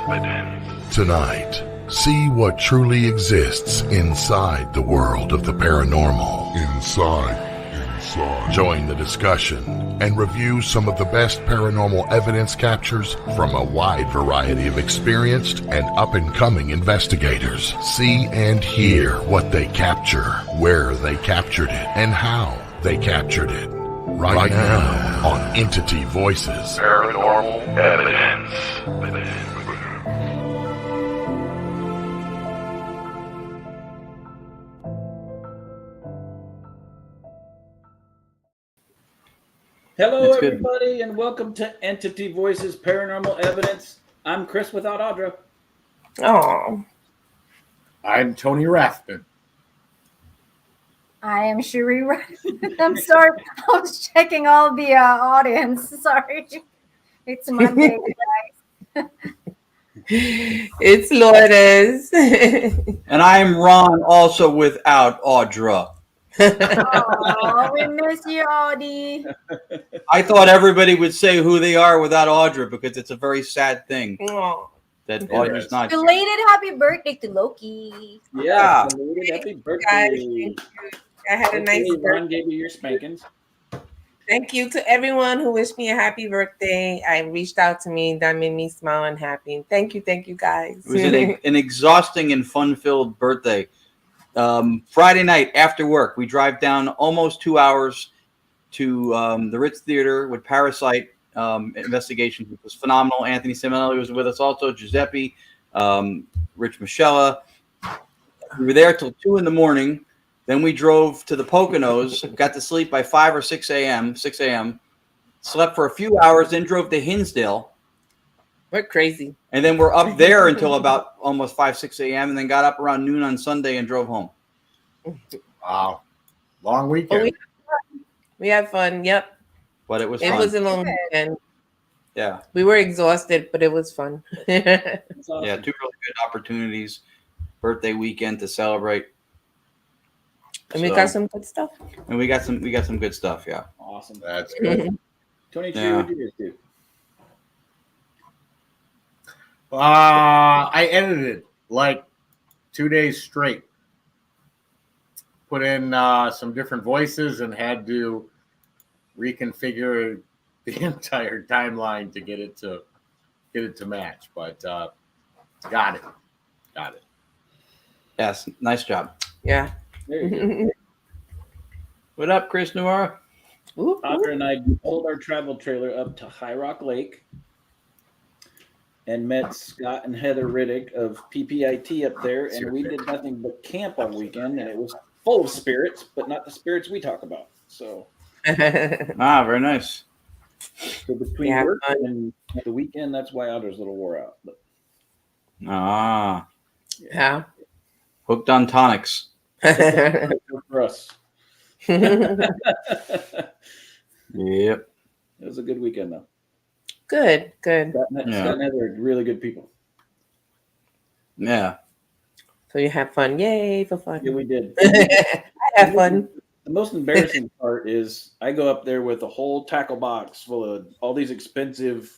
Tonight, see what truly exists inside the world of the paranormal. Inside. Join the discussion and review some of the best paranormal evidence captures from a wide variety of experienced and up-and-coming investigators. See and hear what they capture, where they captured it, and how they captured it. Right now on Entity Voices Paranormal Evidence. Hello, everybody, and welcome to Entity Voices Paranormal Evidence. I'm Chris without Audra. Oh, I'm Tony Rathman. I am Cherie. I'm sorry. I was checking all the audience. Sorry. It's Monday, guys. it's Lourdes. And I'm Ron, also without Audra. Oh, we miss you, Audie. I thought everybody would say who they are without Audra because it's a very sad thing that Audra's not. Belated happy birthday to Loki. Yeah, belated happy birthday. I had a nice birthday. Ron gave you your spankings. Thank you to everyone who wished me a happy birthday. I reached out to me. That made me smile and happy. Thank you guys. It was an exhausting and fun-filled birthday. Friday night after work, we drive down almost 2 hours to the Ritz Theater with Parasite investigation. It was phenomenal. Anthony Simonelli was with us also, Giuseppe, Rich Michella. We were there till 2 a.m. Then we drove to the Poconos, got to sleep by 5 or 6 a.m., slept for a few hours, then drove to Hinsdale. We're crazy. And then we're up there until about almost 5, 6 a.m. and then got up around noon on Sunday and drove home. Wow. Long weekend. We had fun. Yep. But it was fun. It was a long weekend. Yeah. We were exhausted, but it was fun. Awesome. Yeah, 2 really good opportunities. Birthday weekend to celebrate. And we got some good stuff. And we got some good stuff, yeah. Awesome. That's good. Tony, what did you do? I edited like 2 days straight. Put in some different voices and had to reconfigure the entire timeline to get it to match. But got it. Yes, nice job. Yeah. There you go. What up, Chris Noir? Audra and I pulled our travel trailer up to High Rock Lake and met Scott and Heather Riddick of PPIT up there, and we did nothing but camp all weekend, and it was full of spirits, but not the spirits we talk about. So, very nice. So between work and the weekend, that's why Audra's a little wore out. But, yeah. Hooked on tonics. For us. Yep. It was a good weekend, though. Good. Scott and Heather are really good people. Yeah. So you had fun. Yay for fun. Yeah, we did. I had fun. The most embarrassing part is I go up there with a whole tackle box full of all these expensive,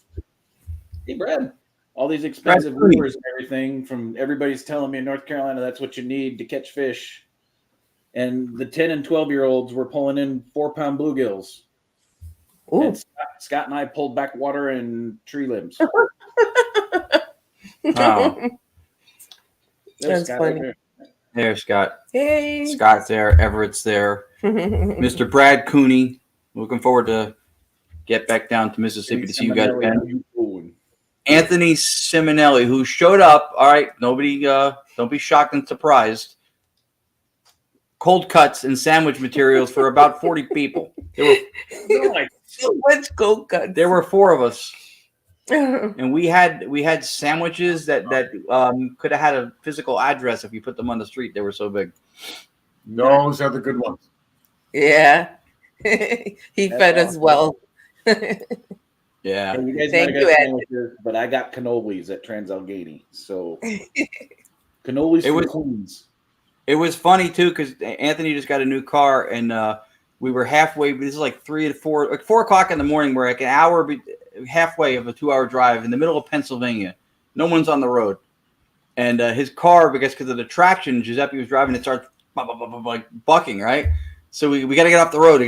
all these expensive lures and everything from everybody's telling me in North Carolina that's what you need to catch fish. And the 10 and 12-year-olds were pulling in 4-pound bluegills. Ooh. And Scott and I pulled back water and tree limbs. Oh. That's funny. There's Scott. Hey. Scott's there. Everett's there. Mr. Brad Cooney. Looking forward to get back down to Mississippi to see you guys again. Anthony Simonelli, who showed up. All right, nobody, don't be shocked and surprised. Cold cuts and sandwich materials for about 40 people. There were so much cold cuts. There were 4 of us, and we had sandwiches that could have had a physical address if you put them on the street. They were so big. Those are the good ones. Yeah, he fed us well. Yeah. And you guys might have got sandwiches, but I got cannolis at Trans Allegheny. So cannolis for Queens. It was funny too because Anthony just got a new car, and we were halfway. This is like 3 to 4, like 4 o'clock in the morning. We're like an hour halfway of a 2-hour drive in the middle of Pennsylvania, No one's on the road. And his car, because of the traction Giuseppe was driving, it starts like bucking, right? So we got to get off the road.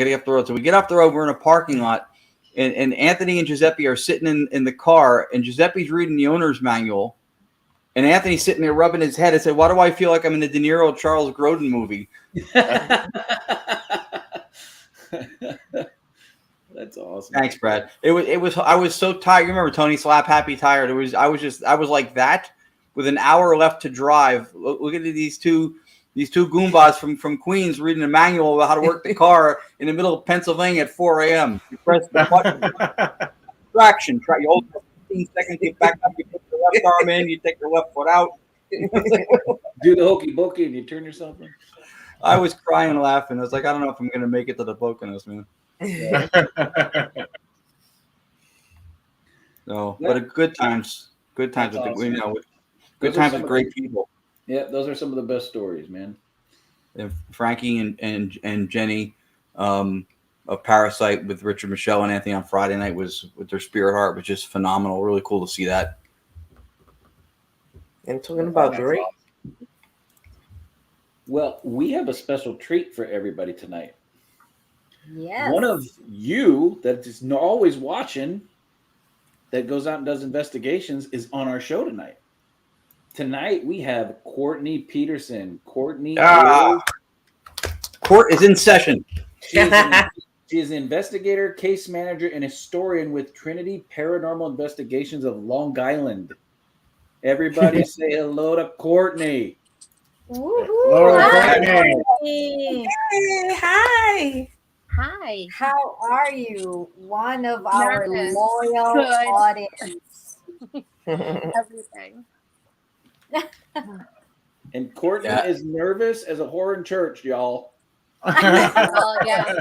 So we get off the road. We're in a parking lot. And Anthony and Giuseppe are sitting in the car. And Giuseppe's reading the owner's manual. And Anthony's sitting there rubbing his head and said, why do I feel like I'm in the De Niro Charles Grodin movie? That's awesome. Thanks, Brad. It was. I was so tired. You remember Tony Slap Happy Tired? I was like that with an hour left to drive. Look at these two goombas from Queens reading a manual about how to work the car in the middle of Pennsylvania at 4 a.m. You press the button. Traction. You hold for 15 seconds. You back up. You put your left arm in. You take your left foot out. Do the hokey pokey and you turn yourself in. I was crying and laughing. I was like, I don't know if I'm gonna make it to the Poconos, man. Yeah. No, but good times. Good times That's with awesome. good Those are times some with of great the- people. Yeah, those are some of the best stories, man. And Frankie and Jenny of Parasite with Richard Michelle and Anthony on Friday night was with their Spirit Heart was just phenomenal. Really cool to see that. And talking about great. Well, we have a special treat for everybody tonight. Yes. One of you that is always watching, that goes out and does investigations, is on our show tonight. Tonight we have Courtney Peterson. Courtney Court is in session. she is an investigator, case manager, and historian with Trinity Paranormal Investigations of Long Island. Everybody say hello to Courtney. Woohoo. Hello, Hi, Courtney. Courtney. Hey, hi. Hi. How are you? One of our Nervous. loyal Good. audience. Everything. And Courtney Yeah. is nervous as a whore in church, y'all. Well, yeah.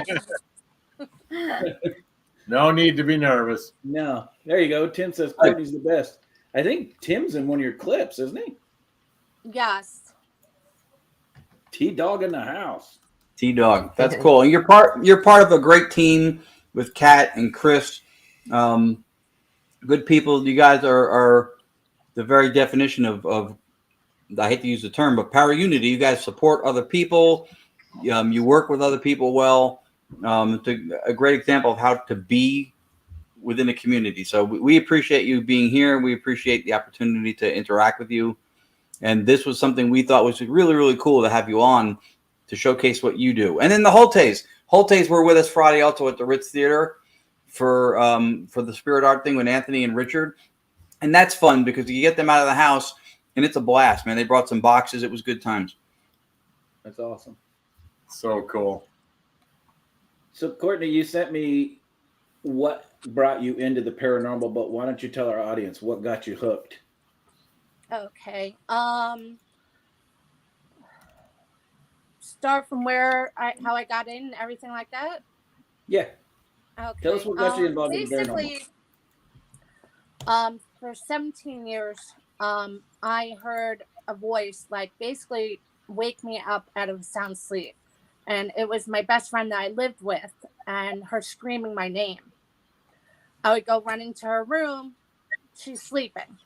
No need to be nervous. No, there you go. Tim says Courtney's the best. I think Tim's in one of your clips, isn't he? Yes. T-Dog in the house. T-Dog. That's cool. And you're part of a great team with Kat and Chris. Good people. You guys are the very definition of I hate to use the term, but power unity. You guys support other people. You work with other people well. It's a great example of how to be within a community. So we appreciate you being here. We appreciate the opportunity to interact with you. And this was something we thought was really, really cool to have you on to showcase what you do. And then the Holtes were with us Friday also at the Ritz Theater for the Spirit Art thing with Anthony and Richard. And that's fun because you get them out of the house and it's a blast, man. They brought some boxes. It was good times. That's awesome. So cool. So, Courtney, you sent me what brought you into the paranormal, but why don't you tell our audience what got you hooked? Okay. Start from how I got in and everything like that. Yeah. Okay. Tell us what got you involved in the paranormal. Basically, for 17 years, I heard a voice like basically wake me up out of a sound sleep. And it was my best friend that I lived with and her screaming my name. I would go run into her room. She's sleeping.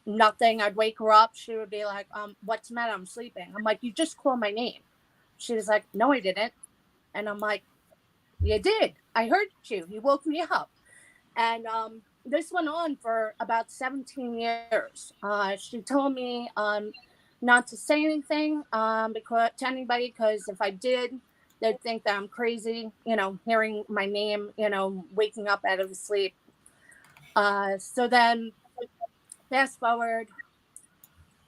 Nothing. I'd wake her up. She would be like, what's the matter? I'm sleeping. I'm like, you just called my name. She was like, no, I didn't. And I'm like, you did. I heard you. You woke me up. And this went on for about 17 years. She told me not to say anything to anybody, because if I did, they'd think that I'm crazy, hearing my name, waking up out of the sleep. So then fast forward,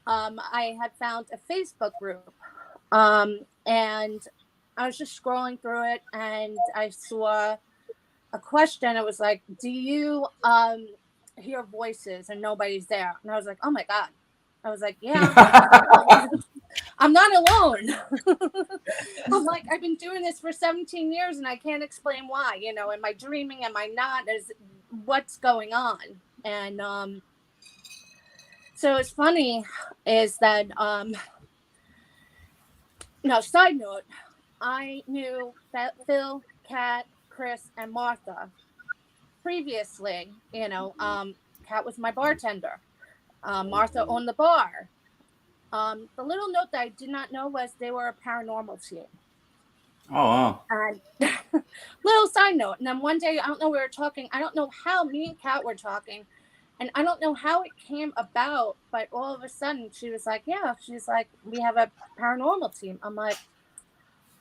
I had found a Facebook group, and I was just scrolling through it, and I saw a question. It was like, do you hear voices and nobody's there? And I was like, oh my God. I was like, yeah, I'm not alone. I'm like, I've been doing this for 17 years and I can't explain why, am I dreaming? Am I not? What's going on? And so it's funny is that, side note, I knew that Phil, Kat, Chris, and Martha previously, Kat was my bartender. Martha owned the bar. The little note that I did not know was they were a paranormal team. Oh, wow. And little side note. And then one day, I don't know, we were talking. I don't know how me and Kat were talking. And I don't know how it came about, but all of a sudden she was like, yeah, she's like, we have a paranormal team. I'm like,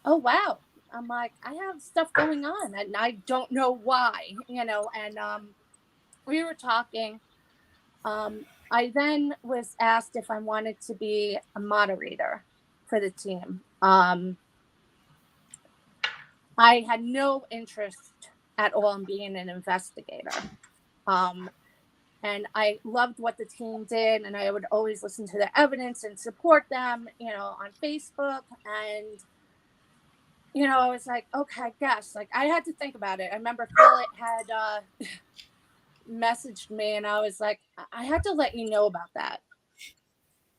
oh, wow. I'm like, I have stuff going on and I don't know why, you know, and we were talking. I then was asked if I wanted to be a moderator for the team. I had no interest at all in being an investigator. And I loved what the team did, and I would always listen to their evidence and support them, you know, on Facebook. And, you know, I was like, okay, I guess. Like, I had to think about it. I remember Phil had messaged me, and I was like, I had to let you know about that.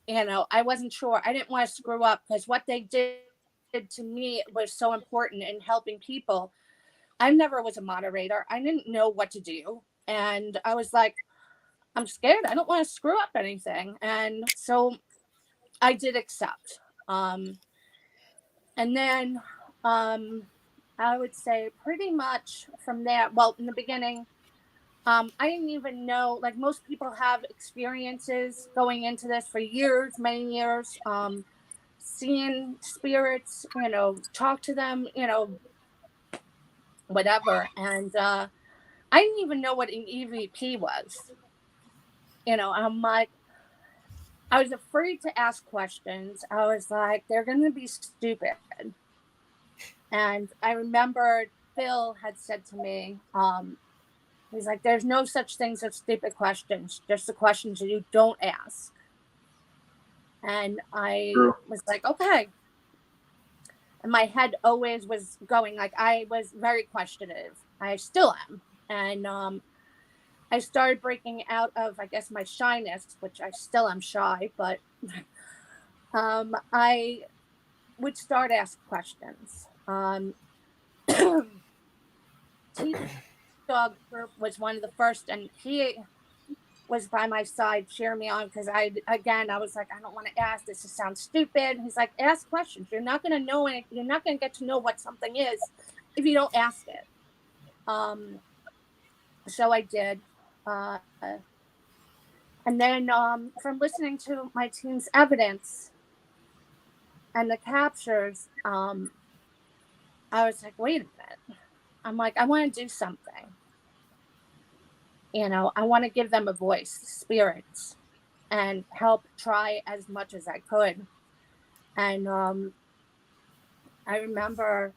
You know, I wasn't sure. I didn't want to screw up because what they did to me was so important in helping people. I never was a moderator. I didn't know what to do. And I was like, I'm scared. I don't want to screw up anything. And so I did accept. And then I would say pretty much from there, well, in the beginning, I didn't even know, like most people have experiences going into this for years, many years, seeing spirits, you know, talk to them, you know, whatever. And I didn't even know what an EVP was. You know, I'm like, I was afraid to ask questions. I was like, they're going to be stupid. And I remember Phil had said to me, he's like, there's no such things as stupid questions, just the questions that you don't ask. And I was like, okay. And my head always was going, like, I was very questionable. I still am. And I started breaking out of, I guess, my shyness, which I still am shy, but I would start ask questions. Dog was one of the first, and he was by my side cheering me on because I was like, I don't want to ask. This just sounds stupid. He's like, ask questions. You're not going to know it. You're not going to get to know what something is if you don't ask it. So I did. And then from listening to my team's evidence and the captures, I was like, wait a minute. I'm like, I want to do something. You know, I want to give them a voice, spirits, and help try as much as I could. And I remember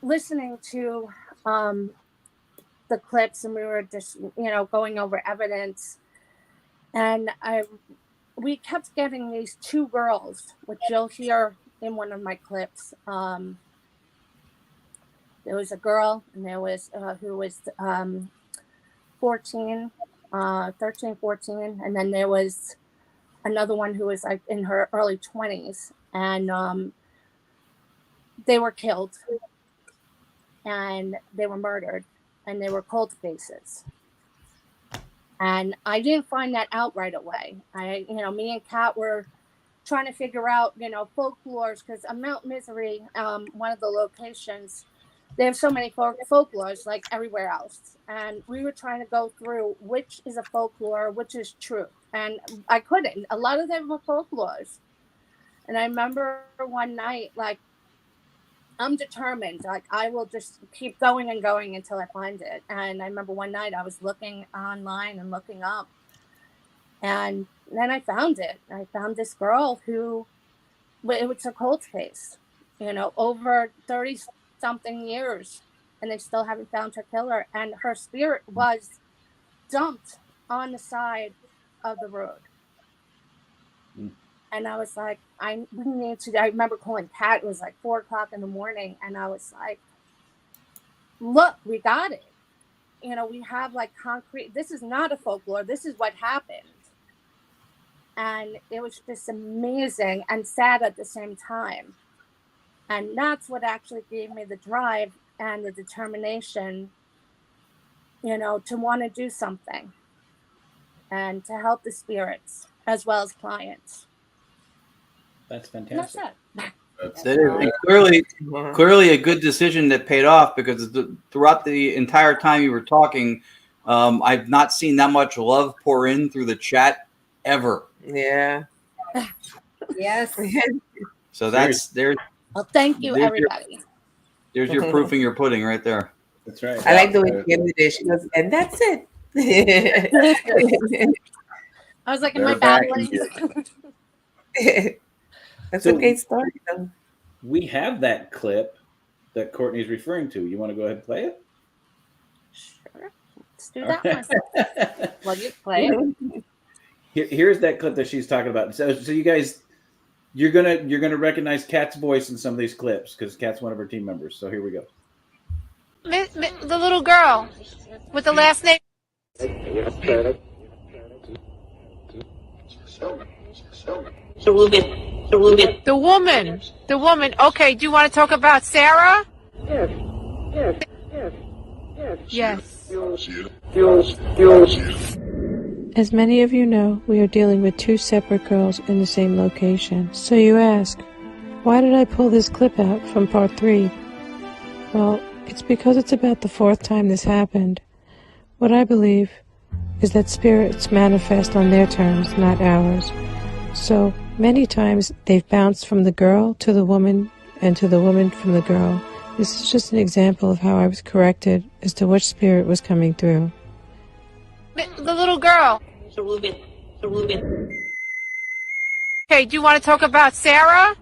listening to the clips, and we were just, you know, going over evidence. And we kept getting these two girls, which you'll hear in one of my clips. There was a girl, and there was who was 13, 14, and then there was another one who was like in her early 20s, and they were killed, and they were murdered, and they were cold cases. And I didn't find that out right away. Me and Kat were trying to figure out, you know, folklores, because Mount Misery, one of the locations, they have so many folklores like everywhere else. And we were trying to go through which is a folklore, which is true. And I couldn't. A lot of them were folklores. And I remember one night, like, I'm determined. Like, I will just keep going and going until I find it. And I remember one night I was looking online and looking up. And then I found it. I found this girl who, it was a cold case, you know, over 30-something years. And they still haven't found her killer. And her spirit was dumped on the side of the road. And I was like, I remember calling Kat. It was like 4:00 in the morning. And I was like, look, we got it. You know, we have like concrete. This is not a folklore. This is what happened. And it was just amazing and sad at the same time. And that's what actually gave me the drive and the determination to want to do something and to help the spirits as well as clients. That's And fantastic. that's it. That is and clearly a good decision that paid off, because throughout the entire time you were talking, I've not seen that much love pour in through the chat ever. Yeah. Yes. So there's Well, thank you, There's your- everybody. there's your proof in your pudding right there. That's right. I like the way she ended it. She goes, and that's it. I was like, am They're I back babbling? That's So- a great story, though. We have that clip that Courtney's referring to. You want to go ahead and play it? Sure. Let's do that one. Well, you play it. Here's that clip that she's talking about. So you guys, you're gonna recognize Kat's voice in some of these clips because Kat's one of her team members. So here we go. The little girl with the last name. The woman. Okay, do you want to talk about Sarah? Yes. As many of you know, we are dealing with two separate girls in the same location. So you ask, why did I pull this clip out from part 3? Well, it's because it's about the 4th time this happened. What I believe is that spirits manifest on their terms, not ours. So many times they've bounced from the girl to the woman and to the woman from the girl. This is just an example of how I was corrected as to which spirit was coming through. The little girl. Okay, do you want to talk about Sarah?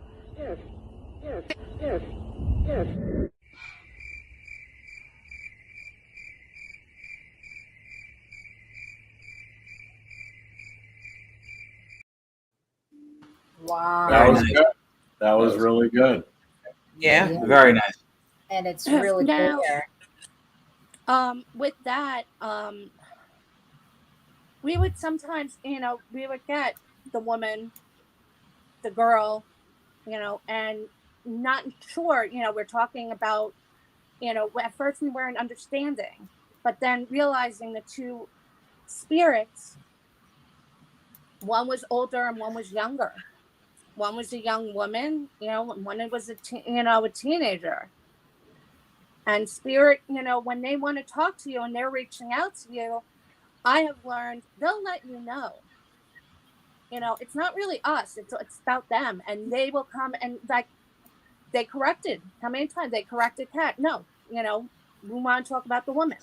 Wow. That was nice. good. That was really good. Yeah. Very nice. And it's really Now- clear. With that, we would sometimes, we would get the woman, the girl, and not sure, we're talking about, at first we weren't understanding, but then realizing the two spirits, one was older and one was younger. One was a young woman, and one was a teenager. And spirit, when they want to talk to you and they're reaching out to you, I have learned they'll let you know. It's not really us. It's about them. And they will come and they corrected. How many times they corrected Kat? No, we want to talk about the woman,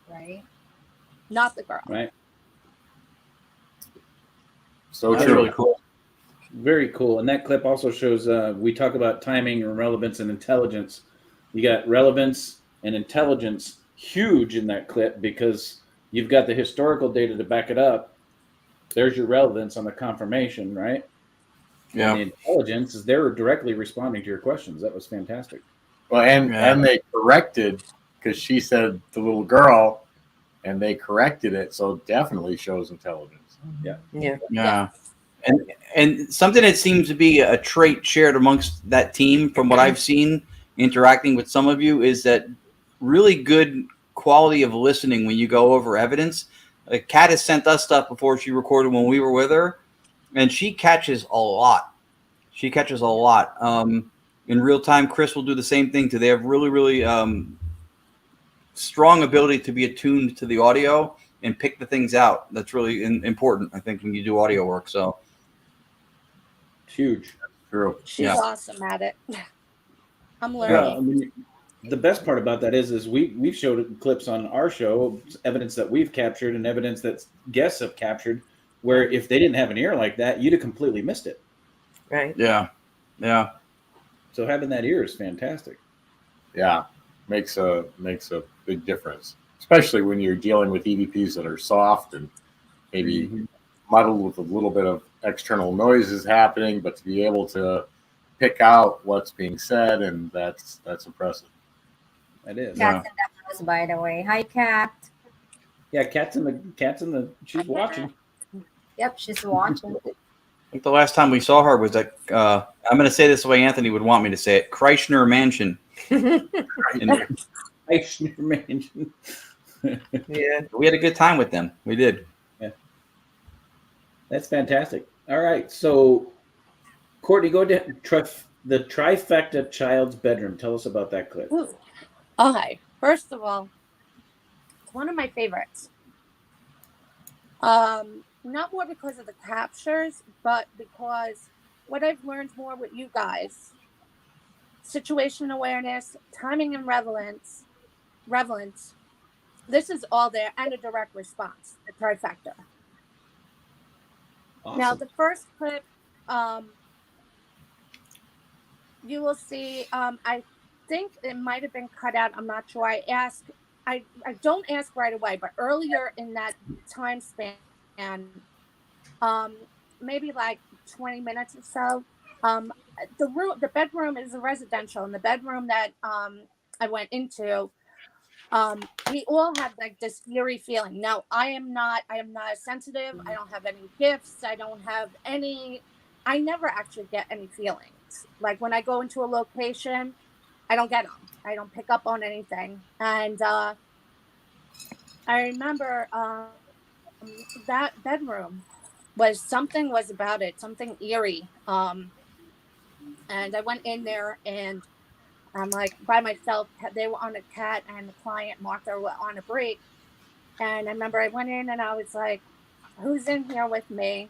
Right. not the girl. Right. So That's true. really cool. Very cool. And that clip also shows we talk about timing and relevance and intelligence. You got relevance and intelligence huge in that clip because you've got the historical data to back it up. There's your relevance on the confirmation, right? Yeah. And the intelligence is they're directly responding to your questions. That was fantastic. Well, and Yeah. they corrected because she said the little girl, and they corrected it. So it definitely shows intelligence. Yeah. Yeah. And something that seems to be a trait shared amongst that team from what I've seen interacting with some of you is that really good quality of listening when you go over evidence. Kat has sent us stuff before she recorded when we were with her, and she catches a lot. In real time, Chris will do the same thing too. They have really, really strong ability to be attuned to the audio and pick the things out. That's really important, I think, when you do audio work. So Huge. True. She's Yeah. awesome at it. I'm Yeah, learning. I mean, the best part about that is we've showed clips on our show, evidence that we've captured and evidence that guests have captured, where if they didn't have an ear like that, you'd have completely missed it. Right. yeah. So having that ear is fantastic. Yeah, makes a big difference, especially when you're dealing with EVPs that are soft and maybe Mhm. muddled with a little bit of external noises happening, but to be able to pick out what's being said, and that's impressive. That is. Cat's in the house, by the way. Hi, Cat. Yeah, cat's in the. She's watching. Yep, she's watching. I think the last time we saw her was at, I'm going to say this the way Anthony would want me to say it, Kreischer Mansion. Eichner Mansion. Yeah. We had a good time with them. We did. That's fantastic. All right, so Courtney, go to the trifecta child's bedroom. Tell us about that clip. Ooh. Okay. First of all, it's one of my favorites. Not more because of the captures, but because what I've learned more with you guys, situation awareness, timing and relevance, this is all there, and a direct response, the trifecta. Awesome. Now, the first clip, you will see, I think it might have been cut out. I'm not sure. I don't ask right away, but earlier in that time span, maybe like 20 minutes or so, the bedroom is a residential, and the bedroom that I went into, we all had like this eerie feeling. Now, I am not sensitive. I don't have any gifts. I never actually get any feelings. Like when I go into a location, I don't get them. I don't pick up on anything. And I remember that bedroom something about it, something eerie. And I went in there and I'm like by myself. They were on a cat and the client Martha were on a break. And I remember I went in and I was like, who's in here with me?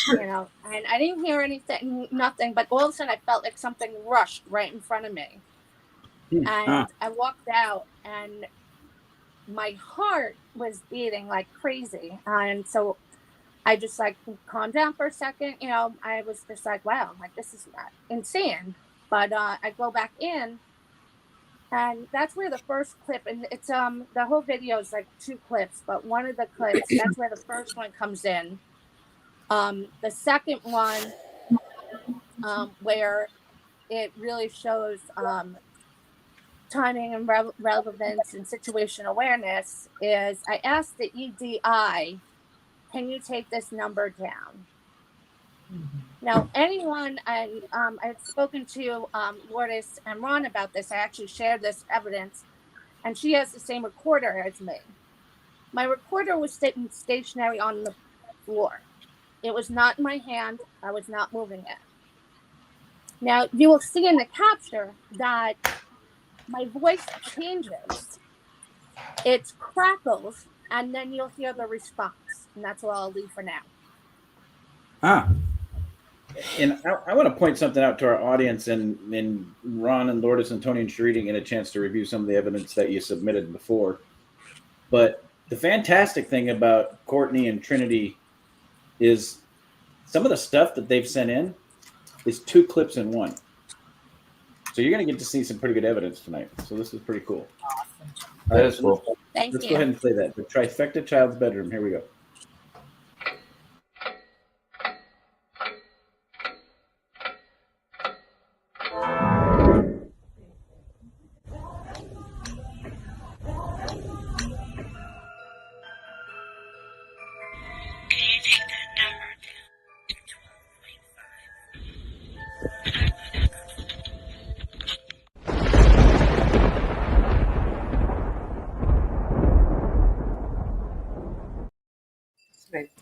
And I didn't hear anything, nothing, but all of a sudden I felt like something rushed right in front of me. And I walked out and my heart was beating like crazy. And so I just like calmed down for a second. I was just like, wow, like this is not insane. But I go back in and that's where the first clip, and it's the whole video is like 2 clips, but one of the clips, that's where the first one comes in. The second one, where it really shows timing and relevance and situation awareness, is I asked the EDI, can you take this number down? Now, anyone, and I've spoken to Lourdes and Ron about this. I actually shared this evidence, and she has the same recorder as me. My recorder was sitting stationary on the floor. It was not in my hand. I was not moving it. Now, you will see in the capture that my voice changes. It crackles, and then you'll hear the response. And that's what I'll leave for now. And I want to point something out to our audience, and Ron and Lourdes and Tony and Sharita get a chance to review some of the evidence that you submitted before. But the fantastic thing about Courtney and Trinity is some of the stuff that they've sent in is 2 clips in one. So you're going to get to see some pretty good evidence tonight. So this is pretty cool. Awesome. That is cool. Let's go ahead and play that. The trifecta child's bedroom. Here we go.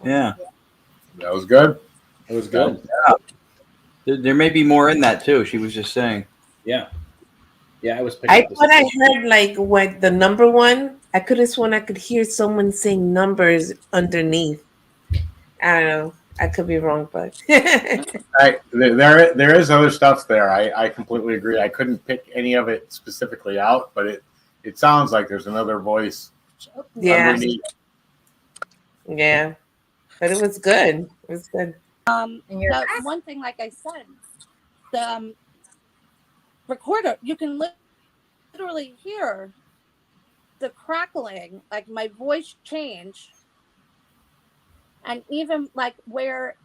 Yeah. That was good. It was good. Yeah. There may be more in that too. She was just saying. Yeah. Yeah, I was. I thought I heard like what the number one. I could have sworn I could hear someone saying numbers underneath. I don't know. I could be wrong, but there is other stuff there. I completely agree. I couldn't pick any of it specifically out, but it sounds like there's another voice. Yeah. Underneath. Yeah. But it was good. It was good. One thing, like I said, the recorder, you can literally hear the crackling, like my voice change. And even like where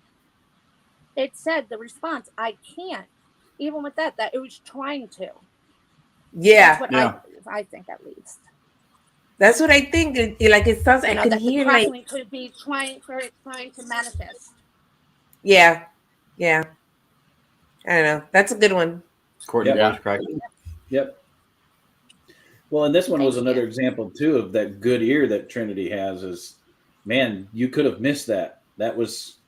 it said the response, I can't. Even with that it was trying to. Yeah. That's what I think at least. That's what I think. Like it sounds. I can hear the like could be trying to manifest. Yeah. I don't know. That's a good one. Courtney Yep. voice crack. Yep. Well, and this one was another example too of that good ear that Trinity has. Is man, you could have missed that. That was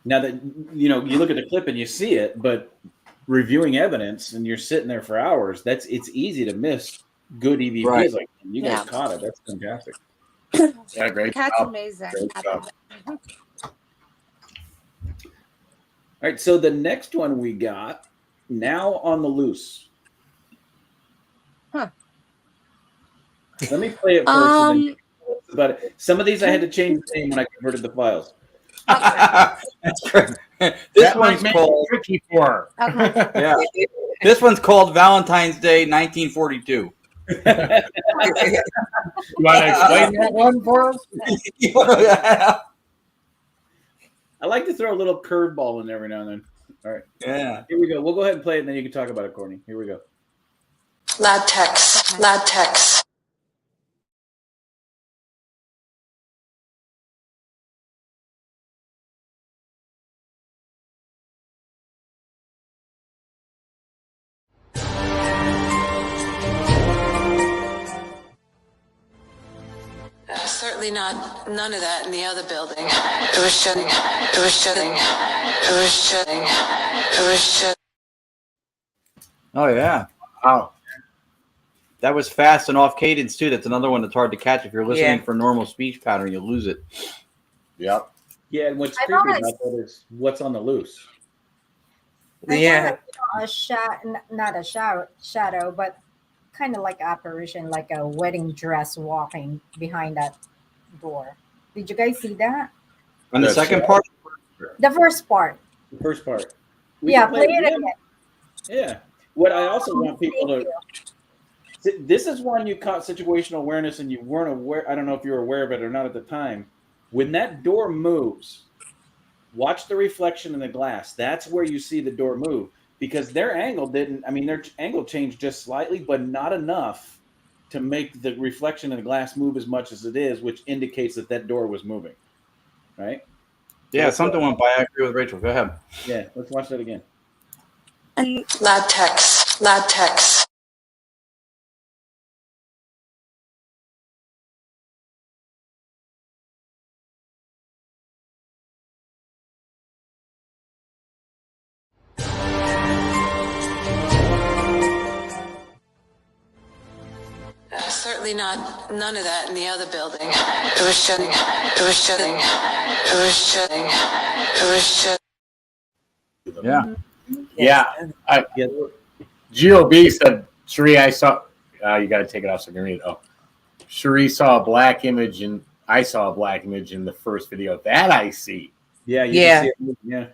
now that you look at the clip and you see it, but reviewing evidence and you're sitting there for hours, it's easy to miss good EVPs Right. like that. You guys caught it. That's fantastic. Yeah, great Cat's job. amazing. Great job. All right, so the next one we got now on the loose. Huh. Let me play it first. And then about it. Some of these I had to change the name when I converted the files. That's great. This one's called tricky for her. Okay. Yeah. This one's called Valentine's Day 1942. You want to explain that one for us? I like to throw a little curveball in there every now and then. All right. Yeah. Here we go. We'll go ahead and play it, and then you can talk about it, Courtney. Here we go. Latex. Latex. Certainly none of that in the other building. It was shutting. It was shutting. It was shutting. It was shutting. Oh yeah. Oh, that was fast and off cadence too. That's another one that's hard to catch if you're listening Yeah. for normal speech pattern. You lose it. Yep. Yeah, and what's I creepy noticed- about that is what's on the loose. Yeah. A not a shadow, but kind of like apparition, like a wedding dress walking behind that door. Did you guys see that? On the That's second right. part, The first part. The first part. Yeah, can play it again. Yeah. What I also want people Thank to this is one you caught situational awareness and you weren't aware. I don't know if you were aware of it or not at the time. When that door moves, watch the reflection in the glass. That's where you see the door move because their angle their angle changed just slightly, but not enough to make the reflection in the glass move as much as it is, which indicates that door was moving. Right? yeah, something went by. I agree with Rachel. Go ahead. Yeah, let's watch that again. Latex. Latex. Certainly none of that in the other building. It was shutting. It was shutting. It was shutting. It was shutting. Yeah. Yeah. Yeah, GOB said, Cherie, I saw. You got to take it off so I can read it. Oh, Cherie saw a black image, and I saw a black image in the first video. That I see. yeah, you Yeah. can see it moving, yeah.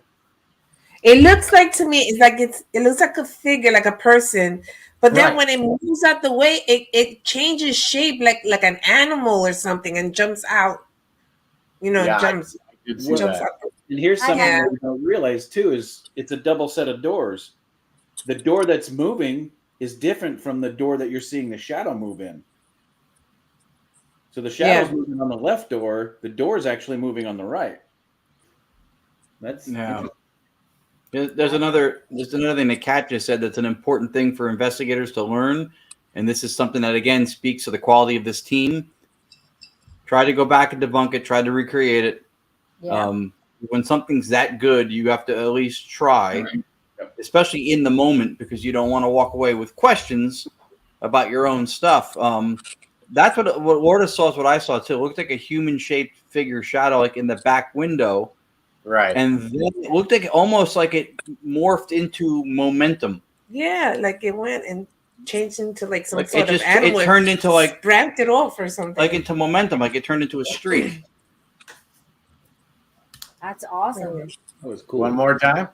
It looks like to me, it looks like a figure, like a person. But then Right. when it moves out the way, it changes shape like an animal or something and jumps out. Yeah, jumps I did see jumps that. out. And here's something Yeah. that you don't realize too is it's a double set of doors. The door that's moving is different from the door that you're seeing the shadow move in. So the shadow's Yeah. moving on the left door, the door is actually moving on the right. That's Yeah. There's another thing that Kat just said that's an important thing for investigators to learn, and this is something that again speaks to the quality of this team. Try to go back and debunk it. Try to recreate it. Yeah. When something's that good, you have to at least try, especially in the moment, because you don't want to walk away with questions about your own stuff. That's what Lorda saw is what I saw too. It looked like a human-shaped figure shadow, like in the back window. Right. And then it looked like almost like it morphed into momentum. Yeah, like it went and changed into like some Like sort it of animal. it turned into like sprouted off or something. like into momentum, like it turned into a streak. That's awesome. that was cool. One more time.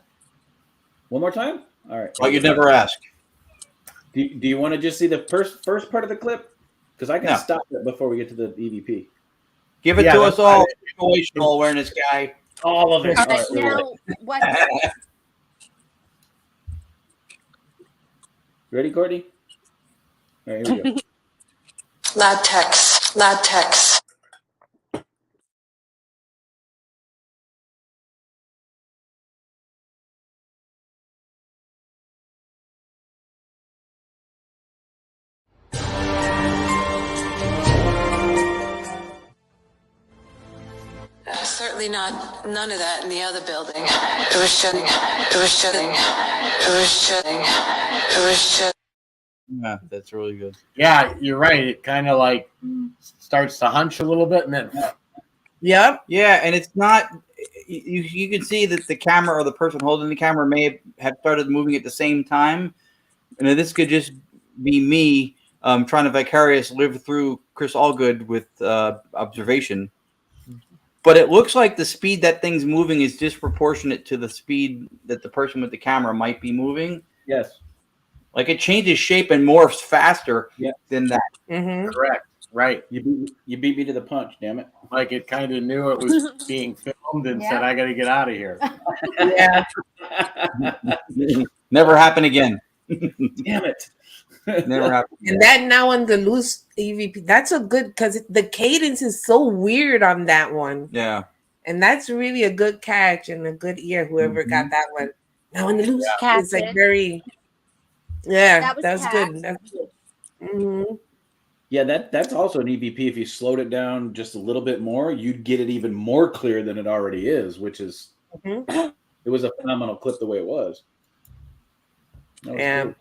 One more time? All right. But you never ask. Do you want to just see the first part of the clip? Because I can No. stop it before we get to the EVP. Give it Yeah, to that's us all, situational awareness guy. All of it. All All right, right, here we go. now what? Ready, Courtney? All right, here we go. Latex. Latex. Certainly not none of that in the other building. It was just, it was just, it was just, it was just. Yeah, that's really good. Yeah, you're right. It kind of like starts to hunch a little bit, and then Yep. Yeah, and it's not. You can see that the camera or the person holding the camera may have started moving at the same time, and this could just be me trying to vicariously live through Chris Allgood with observation. But it looks like the speed that thing's moving is disproportionate to the speed that the person with the camera might be moving. Yes. Like it changes shape and morphs faster than that. Mm-hmm. correct, right? You beat me to the punch, damn it. Like it kind of knew it was being filmed and said, Yeah. "I got to get out of here." Yeah. Never happen again. Damn it. Never happen again. And that now on the loose EVP, that's a good because the cadence is so weird on that one. Yeah. And that's really a good catch and a good ear, whoever got that one. Now on the loose, Yeah. it's like very, yeah, That was that's Kat. good. That's good. Mm-hmm. Yeah, that's also an EVP. If you slowed it down just a little bit more, you'd get it even more clear than it already is, which is it was a phenomenal clip the way it was. That was Yeah. good.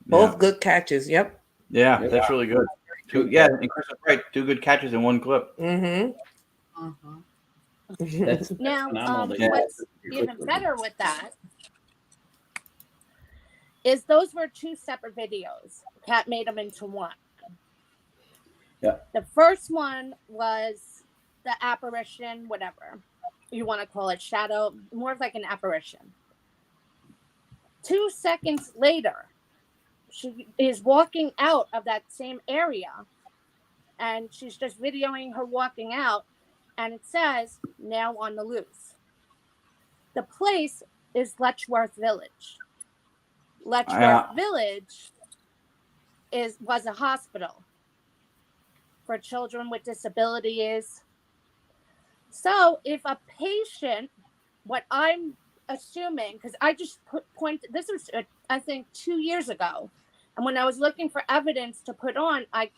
Both good catches. Yep. Yeah, Yeah. that's really good. And Chris is right. 2 good catches in 1 clip. Mm-hmm. That's Now, phenomenal that you- what's even better with that is those were 2 separate videos. Kat made them into one. Yeah. The first one was the apparition, whatever you want to call it, shadow, more of like an apparition. 2 seconds later, she is walking out of that same area, and she's just videoing her walking out, and it says, now on the loose. The place is Letchworth Village. Letchworth Village was a hospital for children with disabilities. So if a patient, what I'm assuming, because I just this was, I think, 2 years ago. And when I was looking for evidence to put on, I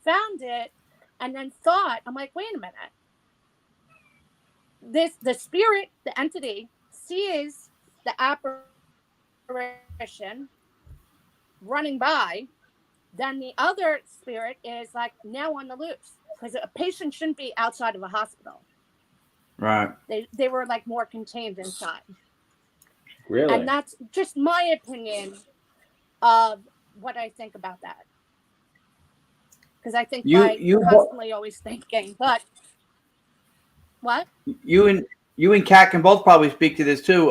found it and then thought, I'm like, wait a minute. The spirit, the entity, sees the apparition running by. Then the other spirit is like now on the loose, because a patient shouldn't be outside of a hospital. Right. They were like more contained inside. Really? And that's just my opinion of what I think about that. Because I think I'm constantly always thinking, but what? You and Kat can both probably speak to this too.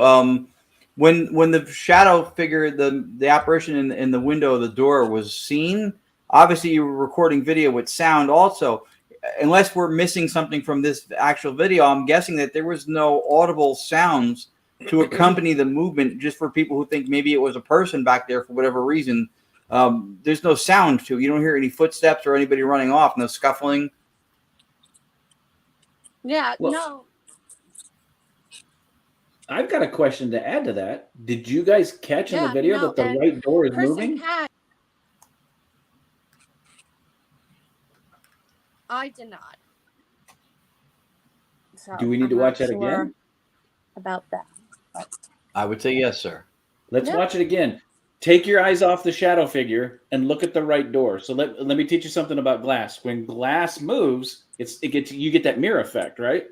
When the shadow figure, the apparition in the window of the door was seen, obviously you were recording video with sound also. Unless we're missing something from this actual video, I'm guessing that there was no audible sounds to accompany the movement, just for people who think maybe it was a person back there for whatever reason. There's no sound to it. You don't hear any footsteps or anybody running off, no scuffling. Yeah, Well, no. I've got a question to add to that. Did you guys catch in the video that the right door is moving? I did not. So Do we need to I'm watch not that sure again? about that? I would say yes, sir. Let's watch it again. Take your eyes off the shadow figure and look at the right door. So let me teach you something about glass. When glass moves, you get that mirror effect, right?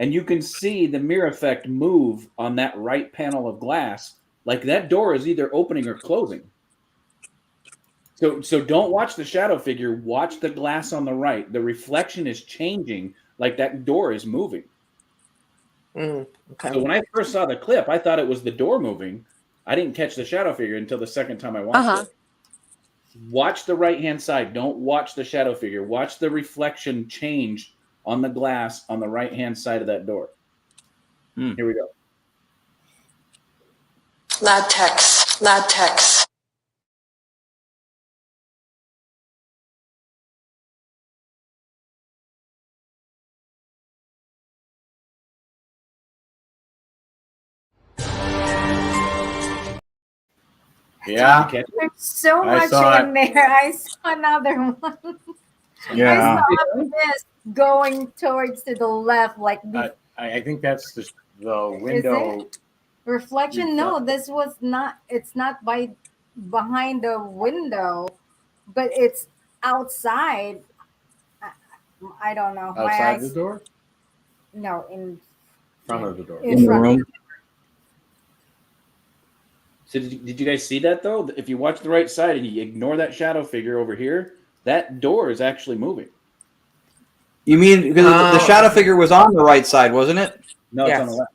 And you can see the mirror effect move on that right panel of glass, like that door is either opening or closing. So don't watch the shadow figure. Watch the glass on the right. The reflection is changing, like that door is moving. Okay. So when I first saw the clip, I thought it was the door moving. I didn't catch the shadow figure until the second time I watched it. Watch the right-hand side. Don't watch the shadow figure. Watch the reflection change on the glass on the right-hand side of that door. Here we go. Latex. Yeah. There's so I much saw in there. I saw another one. Yeah. I saw this. going towards to the left, like I think that's the window. reflection. No, this was not. It's not behind the window, but it's outside. I don't know. My Outside eyes, the door? no, in Front of the door. in front. So did you guys see that though? If you watch the right side and you ignore that shadow figure over here, that door is actually moving. You mean because the shadow figure was on the right side, wasn't it? No, it's on the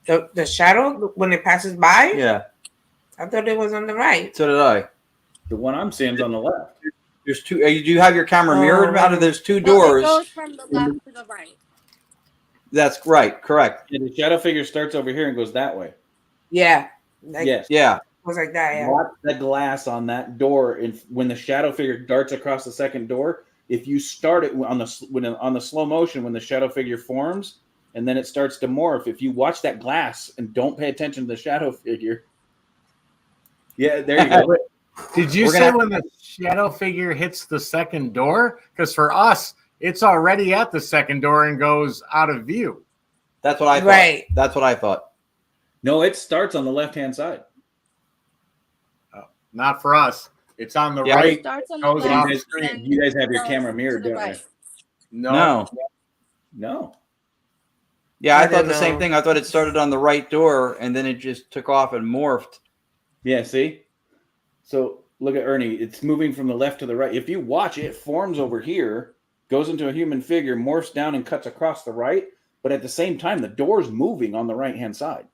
left. The shadow when it passes by? Yeah. I thought it was on the right. So did I. The one I'm seeing is on the left. There's two. Do you have your camera mirrored out of? There's two doors. It goes from the left to the right. That's right. Correct. Yeah, the shadow figure starts over here and goes that way. Yeah. Yes. Yeah. It was like that. Yeah. Watch the glass on that door, and when the shadow figure darts across the second door, if you start it on the slow motion when the shadow figure forms, and then it starts to morph. If you watch that glass and don't pay attention to the shadow figure, yeah, there you go. Did you say when the shadow figure hits the second door? Because for us, it's already at the second door and goes out of view. That's what I thought. Right. That's what I thought. No, it starts on the left-hand side. Oh, not for us. It's on the Yeah, right. It starts on the Goes off left. the screen. You guys have your goes camera to mirrored, the don't right. you? No. No. Yeah, I I thought don't the same know. thing. I thought it started on the right door and then it just took off and morphed. Yeah, see? So look at Ernie. It's moving from the left to the right. If you watch it, forms over here, goes into a human figure, morphs down and cuts across the right. But at the same time, the door's moving on the right-hand side.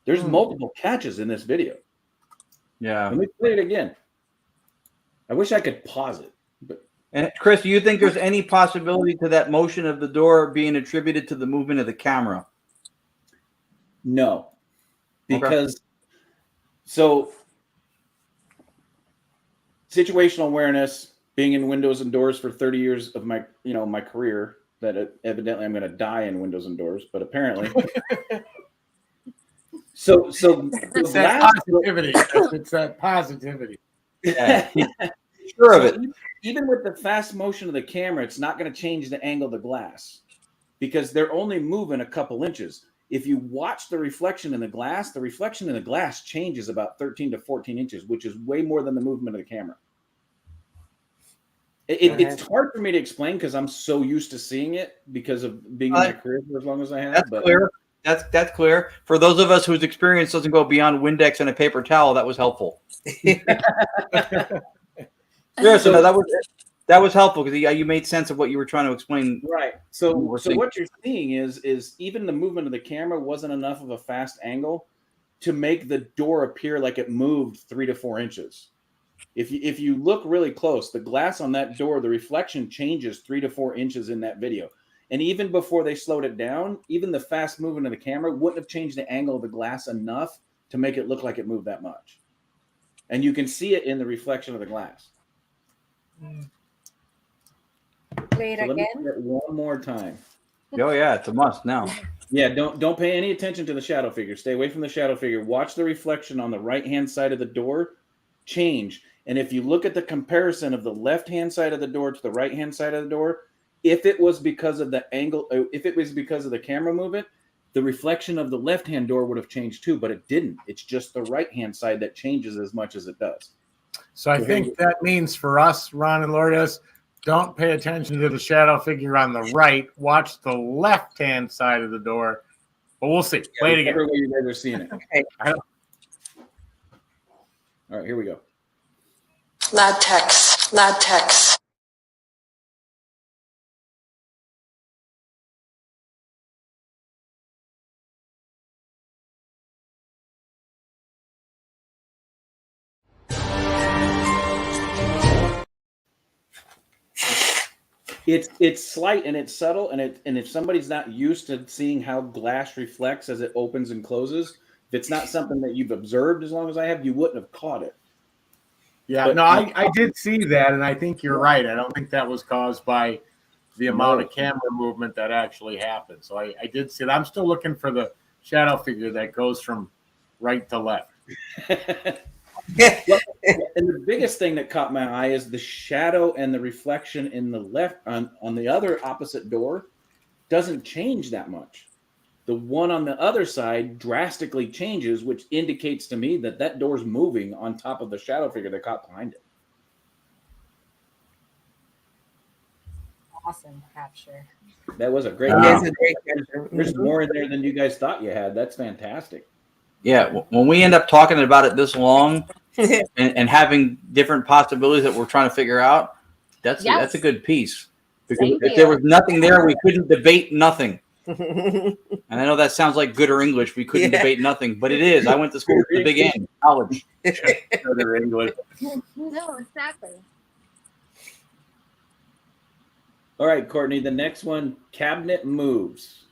There's multiple catches in this video. Yeah. Let me play it again. I wish I could pause it. But And Chris, do you think there's any possibility to that motion of the door being attributed to the movement of the camera? no. Because so situational awareness, being in windows and doors for 30 years of my career, that evidently I'm going to die in windows and doors, but apparently. so It's that positivity. It's that positivity. Yeah. Sure of it. Even with the fast motion of the camera, it's not going to change the angle of the glass because they're only moving a couple inches. If you watch the reflection in the glass changes about 13 to 14 inches, which is way more than the movement of the camera. It's hard for me to explain because I'm so used to seeing it because of being in my career for as long as I have. That's clear. That's clear. For those of us whose experience doesn't go beyond Windex and a paper towel, that was helpful. Seriously, no, that was helpful because you made sense of what you were trying to explain. Right. So what you're seeing is even the movement of the camera wasn't enough of a fast angle to make the door appear like it moved 3 to 4 inches. If you look really close, the glass on that door, the reflection changes 3 to 4 inches in that video. And even before they slowed it down, even the fast movement of the camera wouldn't have changed the angle of the glass enough to make it look like it moved that much. And you can see it in the reflection of the glass. Play it So let me again. play it one more time. Oh yeah, it's a must now. Yeah, don't pay any attention to the shadow figure. Stay away from the shadow figure. Watch the reflection on the right-hand side of the door change. And if you look at the comparison of the left-hand side of the door to the right-hand side of the door, if it was because of the angle, if it was because of the camera movement, the reflection of the left-hand door would have changed too, but it didn't. It's just the right-hand side that changes as much as it does. So I think that means for us, Ron and Lourdes, don't pay attention to the shadow figure on the right. Watch the left-hand side of the door. But we'll see. Play it again. Whichever way you guys are seeing it. Okay. All right, here we go. Latex. It's slight and it's subtle, and if somebody's not used to seeing how glass reflects as it opens and closes, if it's not something that you've observed as long as I have, you wouldn't have caught it. Yeah, But- no, I did see that, and I think you're right. I don't think that was caused by the amount of camera movement that actually happened. So I did see it. I'm still looking for the shadow figure that goes from right to left. Well, and the biggest thing that caught my eye is the shadow and the reflection in the left on the other opposite door doesn't change that much. The one on the other side drastically changes, which indicates to me that that door's moving on top of the shadow figure that caught behind it. Awesome capture. That was a great. That's a great capture. There's more in there than you guys thought you had. That's fantastic. Yeah, when we end up talking about it this long and having different possibilities that we're trying to figure out, that's a good piece. Because if there was nothing there, we couldn't debate nothing. And I know that sounds like good or English. We couldn't debate nothing, but it is. I went to school at the Big End, college. Good or English. No, exactly. All right, Courtney, the next one, cabinet moves.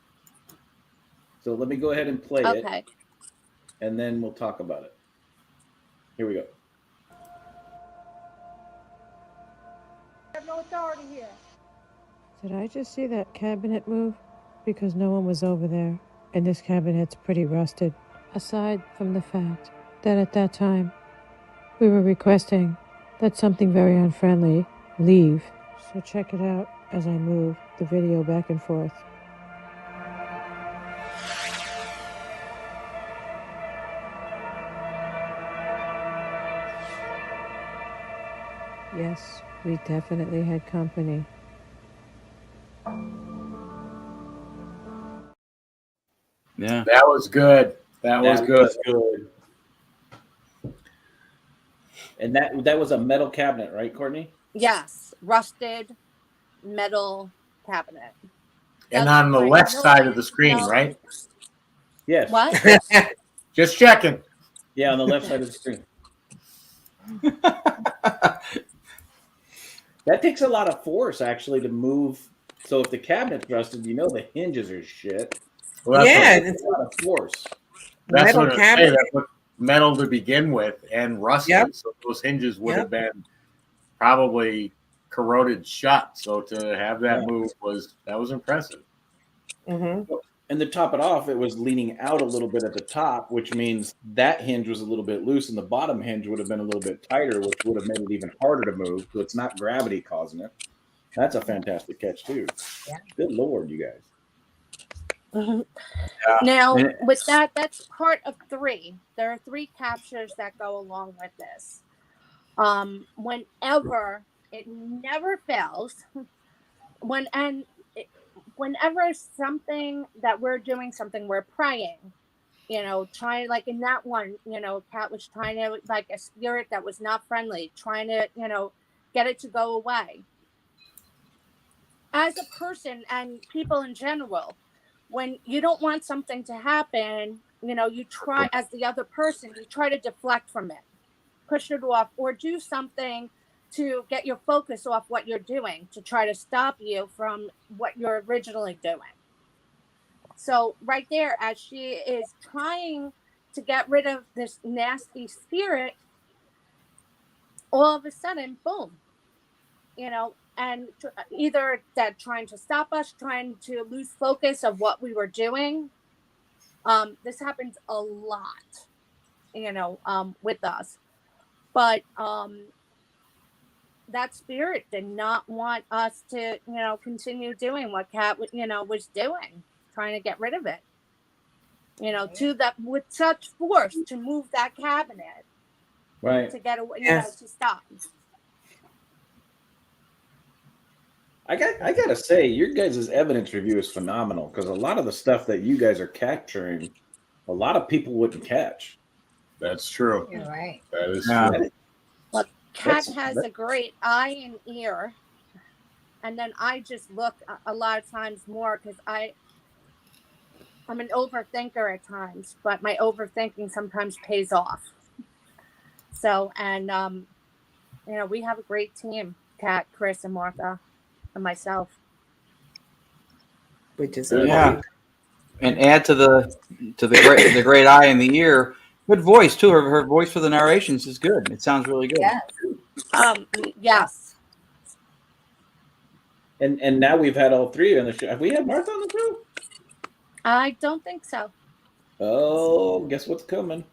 So let me go ahead and play it, and then we'll talk about it. Here we go. I have no authority here. Did I just see that cabinet move? Because no one was over there, and this cabinet's pretty rusted. Aside from the fact that at that time, we were requesting that something very unfriendly leave. So check it out as I move the video back and forth. Yes, we definitely had company. Yeah, that was good. That was good. And that was a metal cabinet, right, Courtney? Yes, rusted metal cabinet. And on the left side of the screen, right? Yes. What? Just checking. Yeah, on the left side of the screen. That takes a lot of force, actually, to move. So if the cabinet's rusted, you know the hinges are shit. Well, It's a lot of force. That's Metal what I cabinet. say. That's what metal to begin with and rusted. Yep. So those hinges would have been probably corroded shut. So to have that move was impressive. Mm-hmm. And to top it off, it was leaning out a little bit at the top, which means that hinge was a little bit loose, and the bottom hinge would have been a little bit tighter, which would have made it even harder to move. So it's not gravity causing it. That's a fantastic catch too. Yeah. Good Lord, you guys. Now, with that, that's part of 3. There are 3 captures that go along with this. Whenever it never fails, whenever something that we're doing, something we're praying, trying, like in that one, Kat was trying to, like a spirit that was not friendly, trying to, get it to go away. As a person and people in general, when you don't want something to happen, you try, as the other person, you try to deflect from it, push it off, or do something to get your focus off what you're doing, to try to stop you from what you're originally doing. So right there, as she is trying to get rid of this nasty spirit, all of a sudden, boom, and either that trying to stop us, trying to lose focus of what we were doing. This happens a lot, with us. But that spirit did not want us to, continue doing what Kat, was doing, trying to get rid of it. To that with such force to move that cabinet, right, to get away, to stop. I gotta say, your guys' evidence review is phenomenal, because a lot of the stuff that you guys are capturing, a lot of people wouldn't catch. That's true. You're right. That is true. Well, Kat has a great eye and ear, and then I just look a lot of times more because I'm an overthinker at times, but my overthinking sometimes pays off. So, and we have a great team: Kat, Chris, and Martha, and myself. Which is and add to the great eye and the ear. Good voice too. Her voice for the narrations is good. It sounds really good. Yes. Yes. And now we've had all 3 on the show. Have we had Martha on the show? I don't think so. Oh, guess what's coming?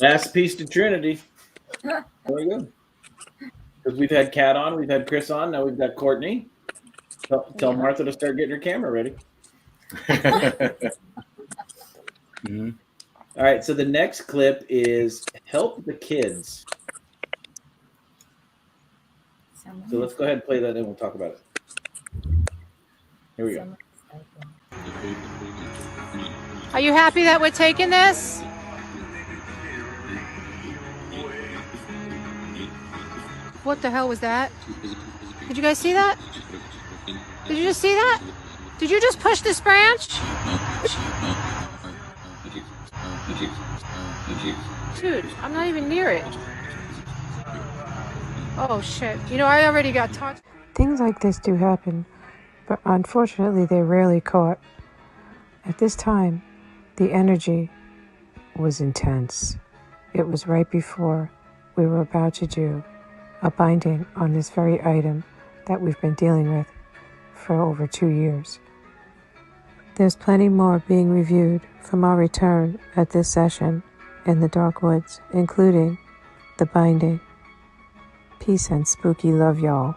Last piece to Trinity. There we go. Because we've had Kat on, we've had Chris on, now we've got Courtney. Tell Martha to start getting her camera ready. Mhm. All right, so the next clip is Help the Kids. So let's go ahead and play that and we'll talk about it. Here we go. Are you happy that we're taking this? What the hell was that? Did you guys see that? Did you just see that? Did you just push this branch? Dude, I'm not even near it. Oh shit. You know, I already got touched. Things like this do happen, but unfortunately they're rarely caught. At this time, the energy was intense. It was right before we were about to do a binding on this very item that we've been dealing with for over 2 years. There's plenty more being reviewed from our return at this session in the Dark Woods, including the binding. Peace and spooky love, y'all.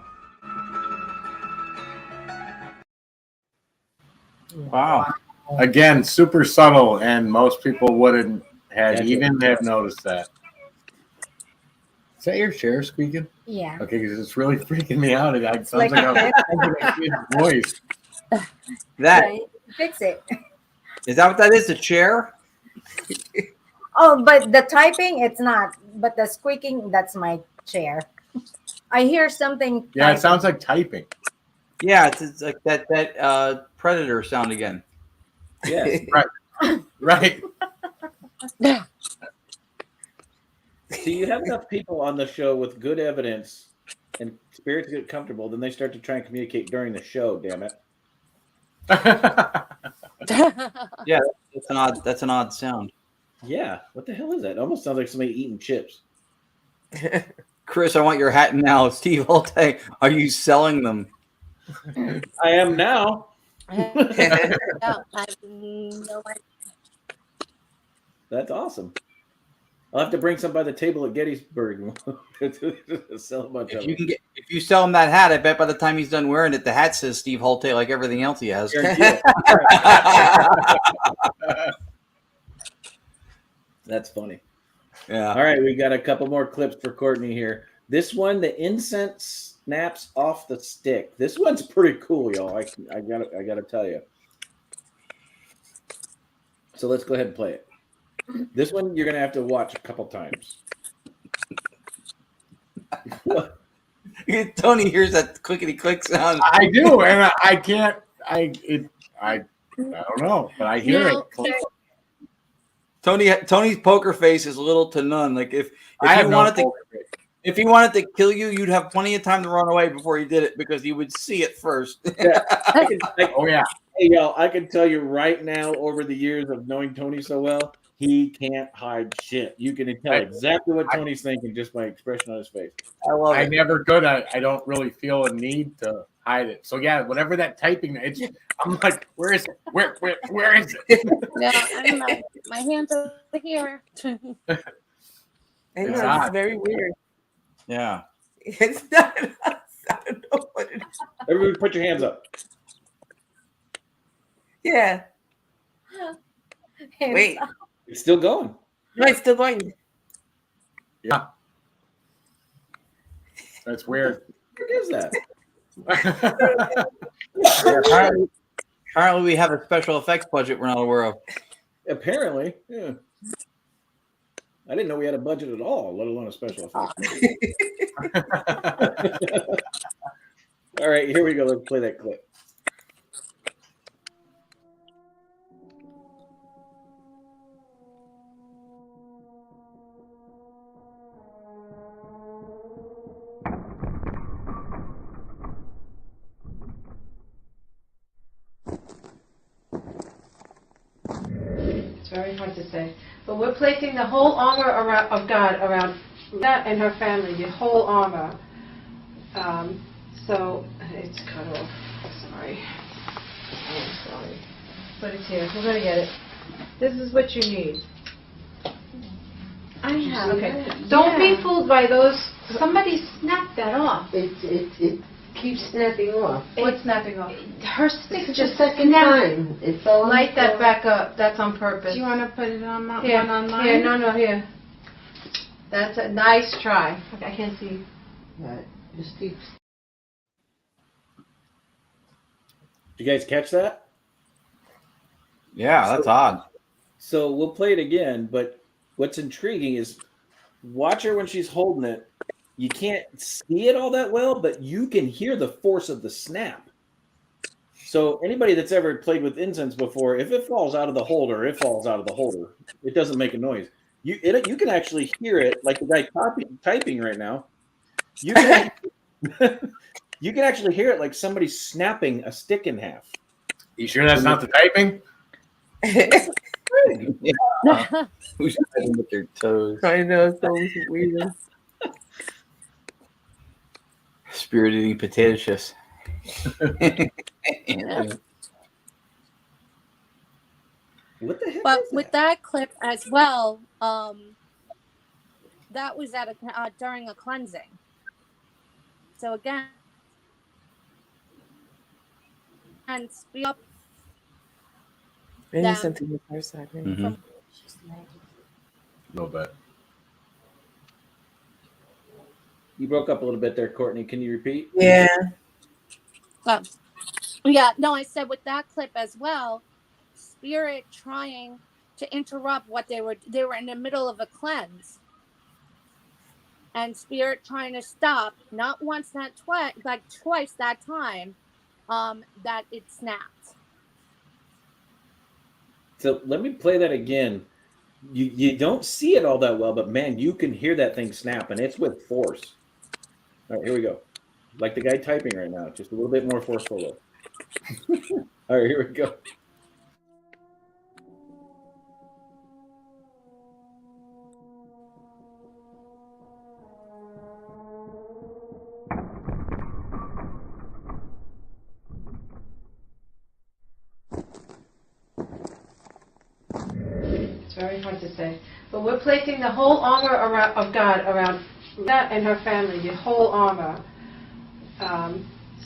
Wow. Again, super subtle, and most people wouldn't have That's even it. have noticed that. Is that your chair squeaking? Yeah. Okay, because it's really freaking me out. It sounds like like a a kid's voice. That Fix it. is that what that is? A chair? Oh, but the typing, it's not. But the squeaking, that's my chair. I hear something. Yeah, typing. it sounds like typing. Yeah, it's like that predator sound again. Yeah. Right. See, you have enough people on the show with good evidence and spirits get comfortable, then they start to try and communicate during the show, damn it. Yeah, that's an odd sound. Yeah. What the hell is that? It almost sounds like somebody eating chips. Chris, I want your hat now. Steve Holte, are you selling them? I am now. No, I have no idea. That's awesome. I'll have to bring some by the table at Gettysburg. Sell a bunch of them. If you sell him that hat, I bet by the time he's done wearing it, the hat says Steve Holte like everything else he has. That's funny. Yeah. All right, we got a couple more clips for Courtney here. This one, the incense snaps off the stick. This one's pretty cool, y'all. I gotta tell you. So let's go ahead and play it. This one you're gonna have to watch a couple times. Tony hears that clickety click sound. I do, and I can't. I don't know, but I hear it. Tony's poker face is little to none. Like if he wanted to kill you, you'd have plenty of time to run away before he did it because you would see it first. Oh yeah. Hey y'all, I can tell you right now, over the years of knowing Tony so well, he can't hide shit. You can tell exactly what Tony's thinking just by expression on his face. I love I it. never could. I don't really feel a need to hide it. So yeah, whatever that typing, I'm like, where is it? Where is it? Yeah, my hands are here. I know, It's it's odd. very weird. Yeah. It's not us. I don't know what it is. Everybody put your hands up. Yeah. Wait. It's still going. No, it's still going. Yeah. That's weird. What is that? Apparently we have a special effects budget we're not aware of. Apparently, yeah. I didn't know we had a budget at all, let alone a special effects. All right, here we go. Let's play that clip. It's very hard to say. But we're placing the whole armor of God around that and her family, the whole armor. So it's cut off. Sorry. I'm sorry. But it's here. We're going to get it. This is what you need. I have. Okay. Don't be fooled by those. Somebody snapped that off. It keeps snapping off. What's snapping off? Her stick It's just the second time. It's all light that back up. That's on purpose. Do you want to put it on Here, one online? here, no, here. That's a nice try. Okay, I can't see. Right. Just keeps. Did you guys catch that? Yeah, that's odd. So we'll play it again, but what's intriguing is watch her when she's holding it. You can't see it all that well, but you can hear the force of the snap. So anybody that's ever played with incense before, if it falls out of the holder, it falls out of the holder. It doesn't make a noise. You can actually hear it, like the guy typing right now. You can you can actually hear it like somebody snapping a stick in half. You sure that's not the typing? Yeah. Who's typing with their toes? I know, so weird. Spirit eating potato chips. Yeah. What the heck? But with that clip as well, that was at during a cleansing. So again, and speak up. Innocent to the first second. Mm-hmm. A little bit. You broke up a little bit there, Courtney. Can you repeat? Yeah. Yeah, no, I said with that clip as well, Spirit trying to interrupt what they were in the middle of a cleanse. And Spirit trying to stop, not once, not twice, like twice that time, that it snapped. So let me play that again. You don't see it all that well, but man, you can hear that thing snap, and it's with force. All right, here we go. Like the guy typing right now, just a little bit more forceful. All right, here we go. It's very hard to say. But we're placing the whole armor of God around that and her family, the whole armor.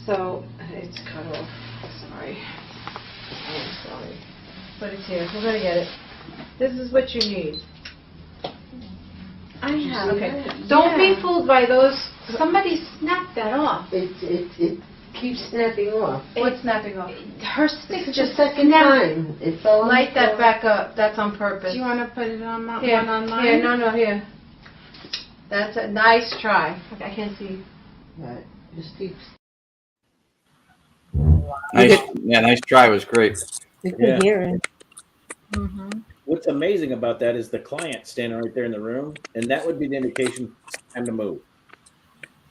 So it's cut off. Sorry. I'm sorry. But it's here. We're going to get it. This is what you need. I have. Okay. Don't be fooled by those. Somebody snapped that off. It keeps snapping off. What's snapping off? Her stick It's just the second time. It's all light that back up. That's on purpose. Do you want to put it on one Here, online? here, no, here. That's a nice try. Okay, I can't see. Right. Just keeps. Nice try. Was great. You can hear it. Mm-hmm. What's amazing about that is the client standing right there in the room, and that would be the indication it's time to move.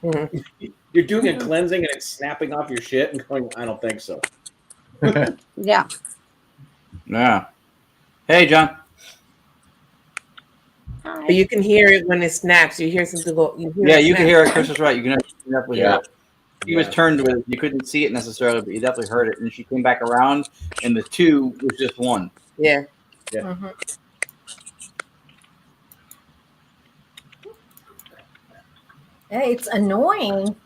Mm-hmm. You're doing a cleansing and it's snapping off your shit and going, I don't think so. Yeah. Yeah. Hey, John. But you can hear it when it snaps. You hear something go. You can hear it. Chris is right. You can definitely hear it. He was Yeah. turned with it. You couldn't see it necessarily, but you definitely heard it. And she came back around, and the two was just one. Yeah. Yeah. Mm-hmm. It's annoying.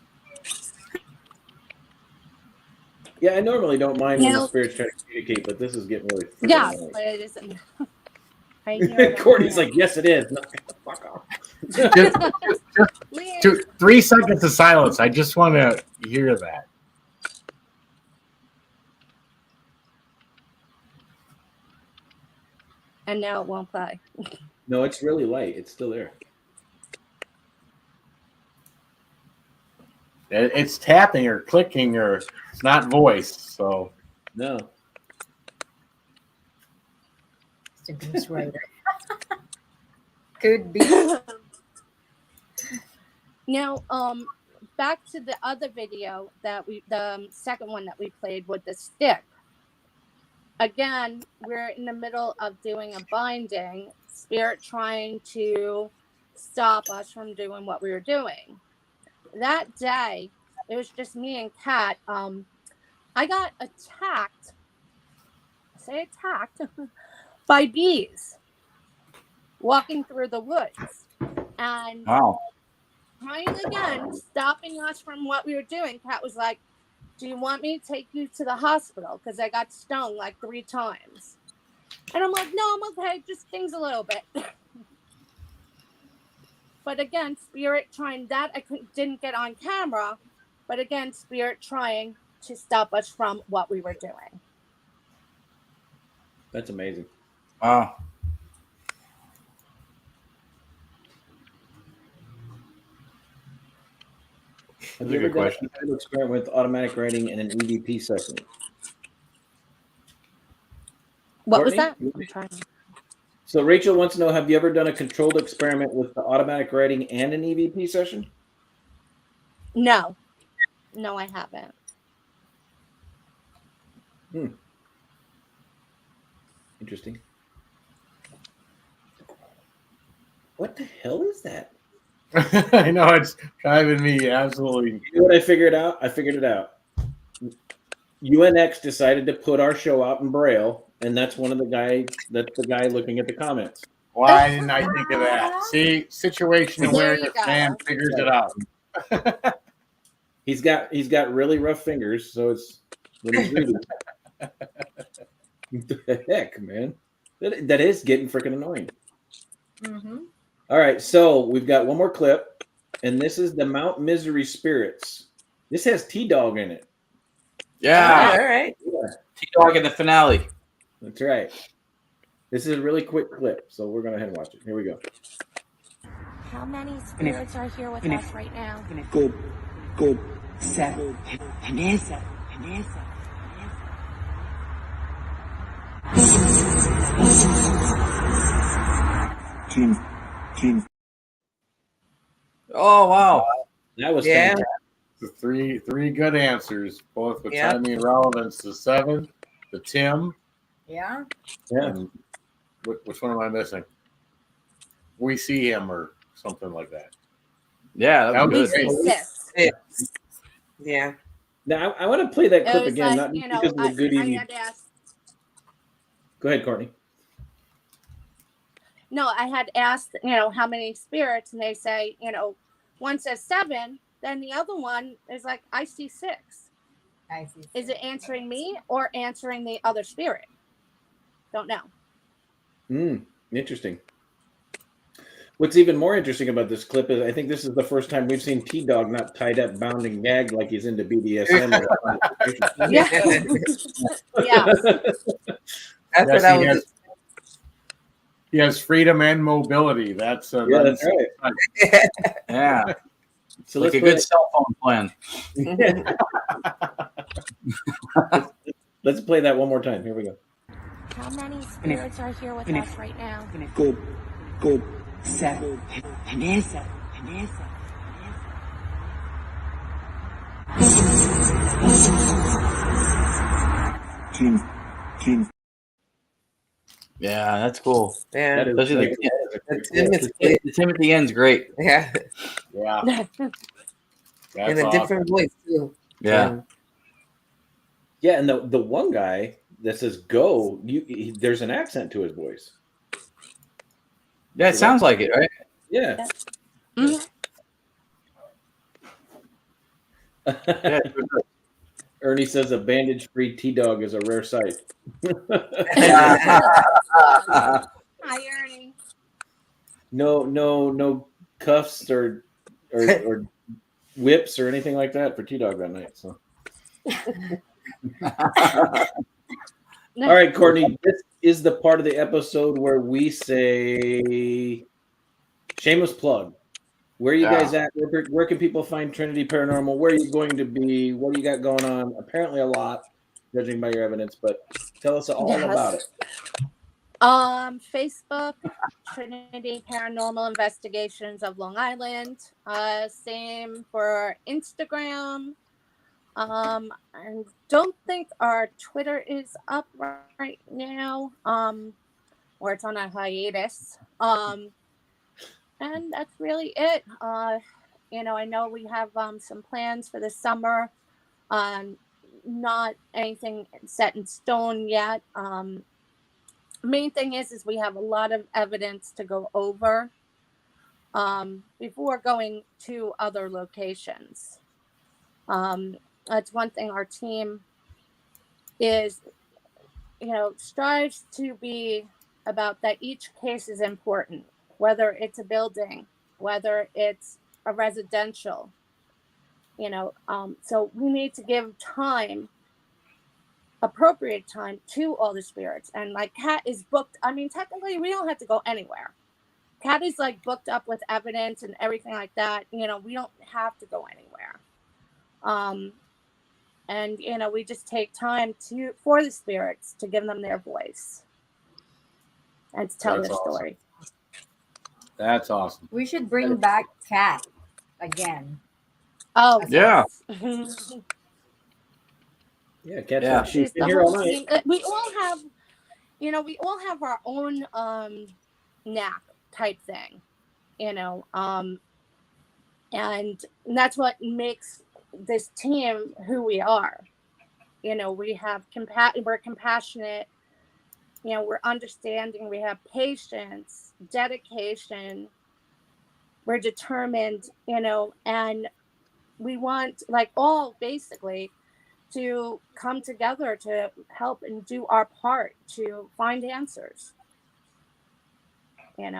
Yeah, I normally don't mind when Yeah. the spirit's trying to communicate, but this is getting really freaking Yeah, annoying. but it isn't. I hear it. Courtney's like, yes, it is. No, fuck off. Leave. 3 seconds of silence. I just want to hear that. And now it won't play. No, it's really light. It's still there. It's tapping or clicking or it's not voice. So No. It's a ghostwriter. Could be. Now, back to the other video that the second one that we played with the stick. Again, we're in the middle of doing a binding. Spirit trying to stop us from doing what we were doing. That day, it was just me and Kat. I got attacked. By bees. walking through the woods. And Wow. trying again, stopping us from what we were doing. Kat was like, do you want me to take you to the hospital? Because I got stung like 3 times. And I'm like, no, I'm okay. Just stings a little bit. But again, Spirit trying that. Didn't get on camera. But again, Spirit trying to stop us from what we were doing. That's amazing. Wow. Have you ever done an experiment with automatic writing in an EVP session? What Courtney? was that? I'm trying. So Rachel wants to know, have you ever done a controlled experiment with the automatic writing and an EVP session? No. No, I haven't. Interesting. What the hell is that? I know, it's driving me absolutely. You know what I figured out? I figured it out. UNX decided to put our show out in Braille, and that's the guy looking at the comments. Why didn't I think of that? See, situation There awareness, you go. man figures it out. He's got really rough fingers, so it's when he's reading. What the heck, man? That is getting freaking annoying. Mm-hmm. All right, so we've got one more clip, and this is the Mount Misery Spirits. This has T-Dog in it. Yeah. All right. Yeah, T-Dog in the finale. that's right. This is a really quick clip, so we're going to head and watch it. Here we go. How many spirits are here with us right now? Good. Seven. Vanessa. Kim. Oh, wow. That was Yeah. fantastic. The three good answers, both with Yeah. timing and relevance. The 7, the Tim, Yeah. Yeah. and which one am I missing? We see him or something like that. Yeah, that was That good. was Yes. Yeah. Now, I want to play that It clip was again, like, not you know, because of the good I evening. had asked. Go ahead, Courtney. No, I had asked, how many spirits, and they say, one says 7, then the other one is like, I see 6. I see. Is it answering me or answering the other spirit? Don't know. Interesting. What's even more interesting about this clip is I think this is the first time we've seen T-Dog not tied up, bound, and gagged like he's into BDSM. Yeah. Yes. That's what I was. He has freedom and mobility. That's Yeah, that's that's right. Yeah. So Like let's a good cell phone plan. Let's play that one more time. Here we go. How many spirits are here with us right now? Good. Seven. Vanessa. Kim. Yeah, that's cool. Yeah. That is Especially the Tim at the end's great. Yeah. Yeah. In a different voice too. Yeah. Yeah, and the one guy that says "go," there's an accent to his voice. Yeah, it sounds like it, right? Yeah. Mhm. Yeah. Ernie says a bandage-free T-Dog is a rare sight. Hi, Ernie. No cuffs or whips or anything like that for T-Dog that night. So. All right, Courtney, this is the part of the episode where we say shameless plug. Where are you guys at? Where can people find Trinity Paranormal? Where are you going to be? What do you got going on? Apparently a lot, judging by your evidence, but tell us all about it. Facebook, Trinity Paranormal Investigations of Long Island. Same for Instagram. I don't think our Twitter is up right now, or it's on a hiatus. And that's really it. I know we have some plans for the summer. Not anything set in stone yet. main thing is we have a lot of evidence to go over before going to other locations. That's one thing our team is, strives to be about, that each case is important, whether it's a building, whether it's a residential, so we need to give appropriate time to all the spirits. And like Kat is booked. I mean, technically we don't have to go anywhere. Kat is like booked up with evidence and everything like that. We don't have to go anywhere. And we just take time for the spirits to give them their voice and to tell their story. That's awesome. We should bring back Kat again. Oh yeah. Yeah, Kat. Yeah. She's been here all night. We all have, we all have our own knack type thing, and that's what makes this team who we are. We have we're compassionate, we're understanding, we have patience, dedication, we're determined, and we want all basically to come together to help and do our part to find answers, and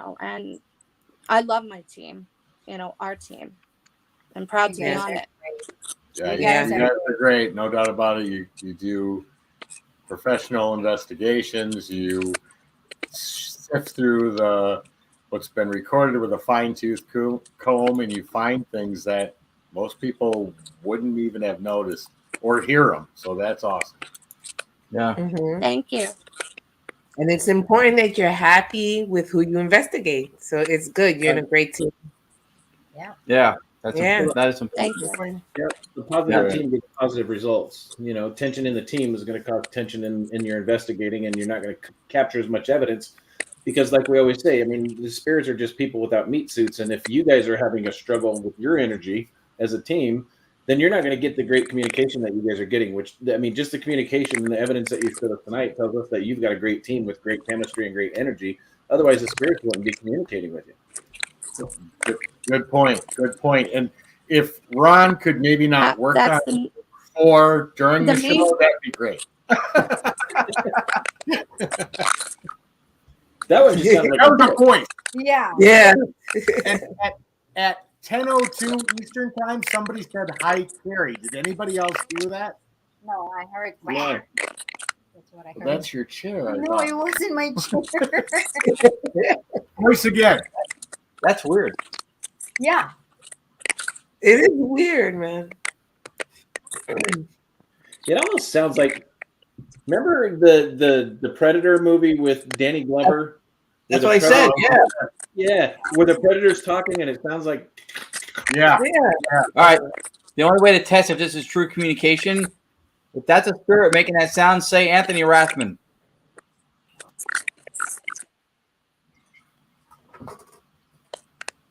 I love my team, our team. I'm proud to be on it. Yeah, you guys are great. No doubt about it. You do professional investigations. You sift through what's been recorded with a fine-tooth comb, and you find things that most people wouldn't even have noticed or hear them. So that's awesome. Yeah. Mm-hmm. Thank you. And it's important that you're happy with who you investigate. So it's good. You're in a great team. Yeah. Yeah. That is important. Thank you. Yep. The positive team gets positive results. Tension in the team is going to cause tension in your investigating, and you're not going to capture as much evidence because, like we always say, I mean, the spirits are just people without meat suits. And if you guys are having a struggle with your energy as a team, then you're not going to get the great communication that you guys are getting, which, I mean, just the communication and the evidence that you showed us tonight tells us that you've got a great team with great chemistry and great energy. Otherwise, the spirits wouldn't be communicating with you. Good point. And if Ron could maybe not work on it or during the show, that'd be great. That was just sounded like that was a voice. Yeah. Yeah. And at 10:02 Eastern time, somebody said hi, Carrie. Did anybody else do that? No, I heard. No. That's what I heard. That's your chair. No, it wasn't my chair. Voice again. That's weird. Yeah. It is weird, man. It almost sounds like, remember the Predator movie with Danny Glover? That's what I said. Yeah. Yeah, where the Predator's talking and it sounds like. Yeah. All right. The only way to test if this is true communication, if that's a spirit making that sound, say Anthony Rathman.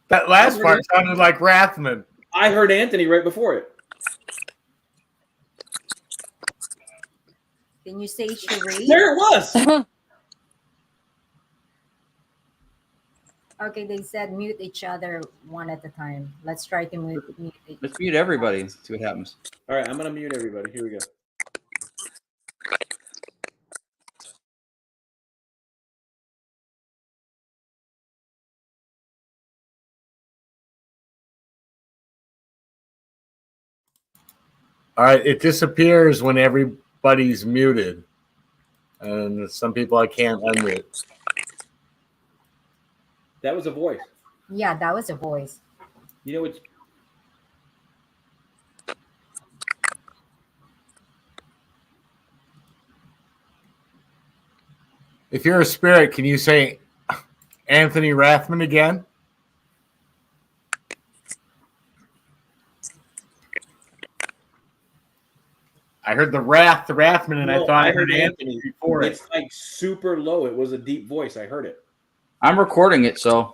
That last part sounded like Rathman. I heard Anthony right before it. Can you say Cherie? There it was. Okay, they said mute each other one at a time. Let's try to mute each. Let's mute everybody and see what happens. All right, I'm going to mute everybody. Here we go. All right, it disappears when everybody's muted. And some people I can't unmute. That was a voice. Yeah, that was a voice. You know what's. If you're a spirit, can you say Anthony Rathman again? I heard the Rathman, and I thought I heard Anthony before it. It's like super low. It was a deep voice. I heard it. I'm recording it, so.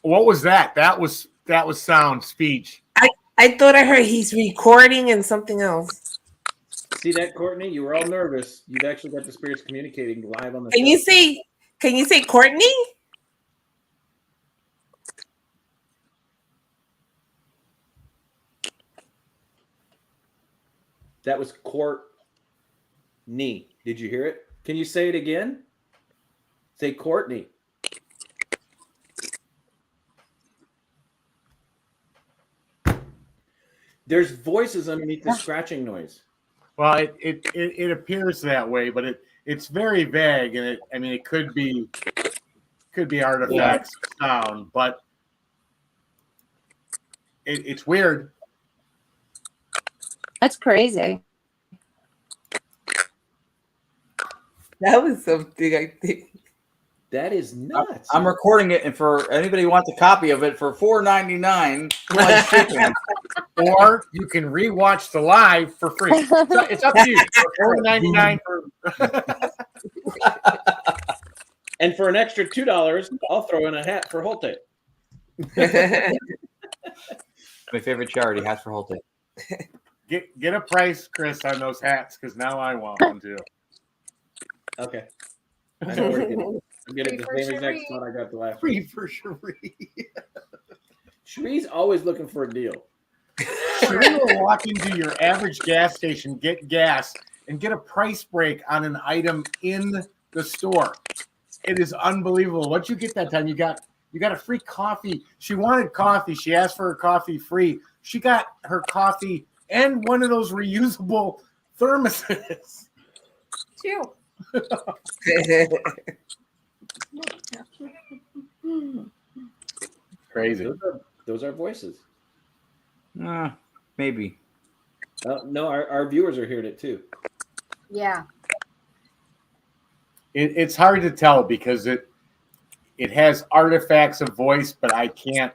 What was that? That was sound speech. I thought I heard he's recording and something else. See that, Courtney? You were all nervous. You've actually got the spirits communicating live on the Can show. you say Courtney? That was Courtney. Did you hear it? Can you say it again? Say Courtney. There's voices underneath the scratching noise. Well, it appears that way, but it's very vague, and it could be artifacts of sound, but it's weird. That's crazy. That was something, I think. That is nuts. I'm recording it, and for anybody who wants a copy of it for $4.99 plus shipping. Or you can rewatch the live for free. It's up to you. $4.99 for. And for an extra $2, I'll throw in a hat for Holte. My favorite charity, hats for Holte. Get a price, Chris, on those hats, because now I want one too. Okay. I know where you're I'm getting the same exact spot I got the last Free week. for Cherie. Cherie's always looking for a deal. Cherie will walk into your average gas station, get gas, and get a price break on an item in the store. It is unbelievable. What you get that time, you got a free coffee. She wanted coffee. She asked for her coffee free. She got her coffee and one of those reusable thermoses. Two. Crazy. Those are voices. Maybe. No, our viewers are hearing it too. Yeah. It's hard to tell because it has artifacts of voice, but I can't.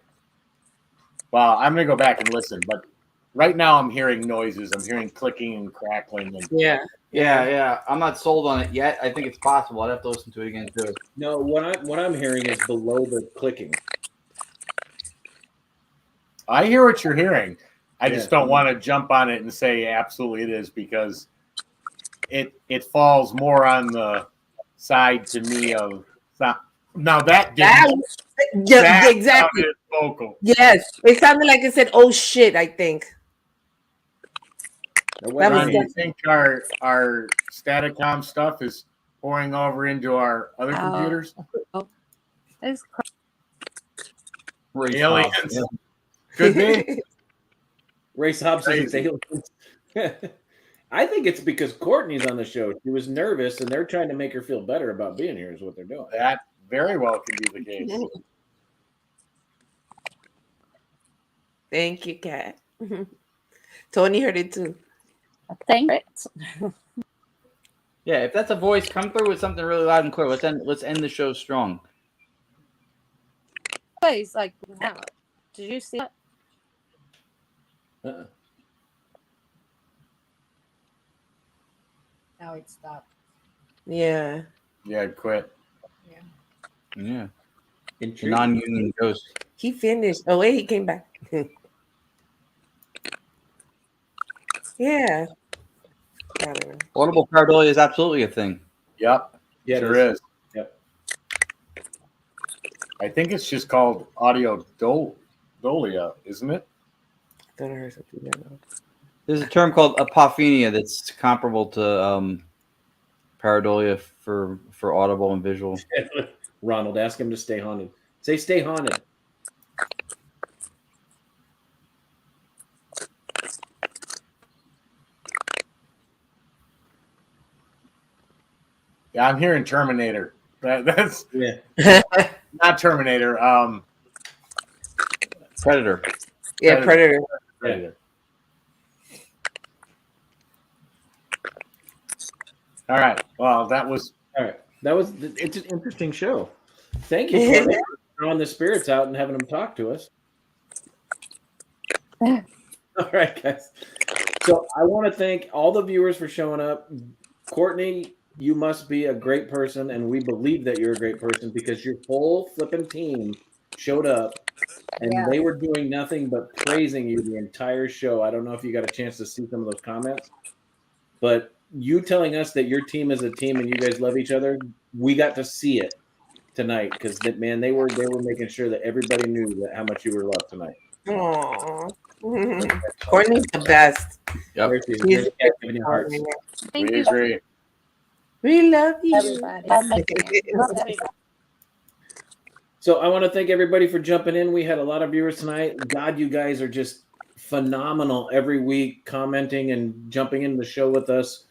Well, I'm gonna go back and listen, but right now I'm hearing noises. I'm hearing clicking and crackling. And Yeah. I'm not sold on it yet. I think it's possible. I'd have to listen to it again too. No, what I'm hearing is below the clicking. I hear what you're hearing. I just don't want to jump on it and say absolutely it is because it falls more on the side to me of now that exactly vocal. Yes, it sounded like it said "oh shit." I think. Ron, you think our Staticom stuff is pouring over into our other computers? It's aliens. Could be. Race Hobbs says it's aliens. I think it's because Courtney's on the show. She was nervous, and they're trying to make her feel better about being here. Is what they're doing. That very well could be the case. Thank you, Kat. Tony heard it too. Thank you. Yeah, if that's a voice, come through with something really loud and clear. Let's end the show strong. It's like, wow. Did you see that? Now it stopped. Yeah. Yeah, quit. Yeah. Non-union ghost. He finished. Oh wait, he came back. Yeah. I don't know. Audible pareidolia is absolutely a thing. Yep. Yeah, sure it is. Yep. I think it's just called audio dolia, isn't it? I thought I heard something. There's a term called apophenia that's comparable to pareidolia for audible and visual. Ronald, ask him to stay haunted. Say stay haunted. Yeah, I'm hearing Terminator. That's not Terminator. Predator. Yeah, Predator. Predator. All right. Well, that was it's an interesting show. Thank you for throwing the spirits out and having them talk to us. All right, guys. So I want to thank all the viewers for showing up. Courtney, you must be a great person, and we believe that you're a great person because your whole flipping team showed up, and they were doing nothing but praising you the entire show. I don't know if you got a chance to see some of those comments. But you telling us that your team is a team and you guys love each other, we got to see it tonight because man, they were making sure that everybody knew that how much you were loved tonight. Aww. Courtney's the best. Yep. She's We agree. We love you. Everybody. So I want to thank everybody for jumping in. We had a lot of viewers tonight. God, you guys are just phenomenal every week, commenting and jumping into the show with us.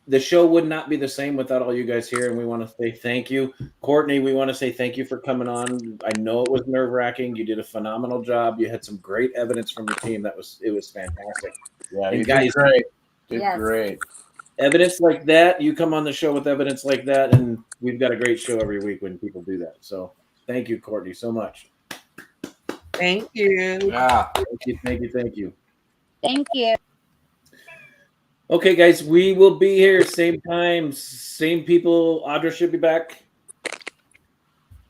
The show would not be the same without all you guys here, and we want to say thank you. Courtney, we want to say thank you for coming on. I know it was nerve-wracking. You did a phenomenal job. You had some great evidence from your team. It was fantastic. Yeah, and you guys, did great. Yes. Great. Evidence like that, you come on the show with evidence like that, and we've got a great show every week when people do that. So thank you, Courtney, so much. Thank you. Yeah. Thank you. Thank you. Okay, guys, we will be here same time, same people. Audra should be back.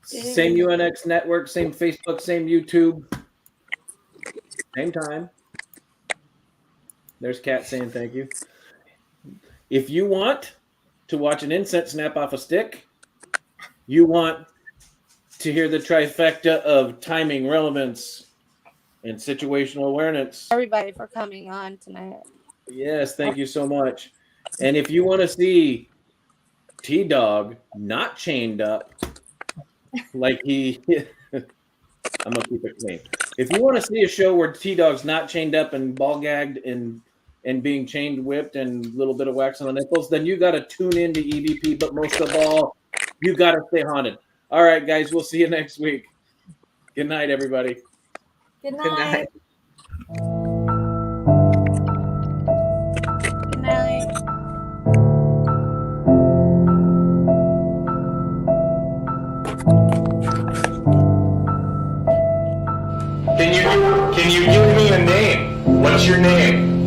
Same UNX network, same Facebook, same YouTube. Same time. There's Kat saying thank you. If you want to watch an incense snap off a stick, you want to hear the trifecta of timing, relevance, and situational awareness. Everybody for coming on tonight. Yes, thank you so much. And if you want to see T-Dog not chained up, like I'm going to keep it clean. If you want to see a show where T-Dog's not chained up and ball gagged and being chained, whipped, and a little bit of wax on the nipples, then you got to tune into EVP. But most of all, you got to stay haunted. All right, guys, we'll see you next week. Good night, everybody. Good night. Good night. Can you give me a name? What's your name?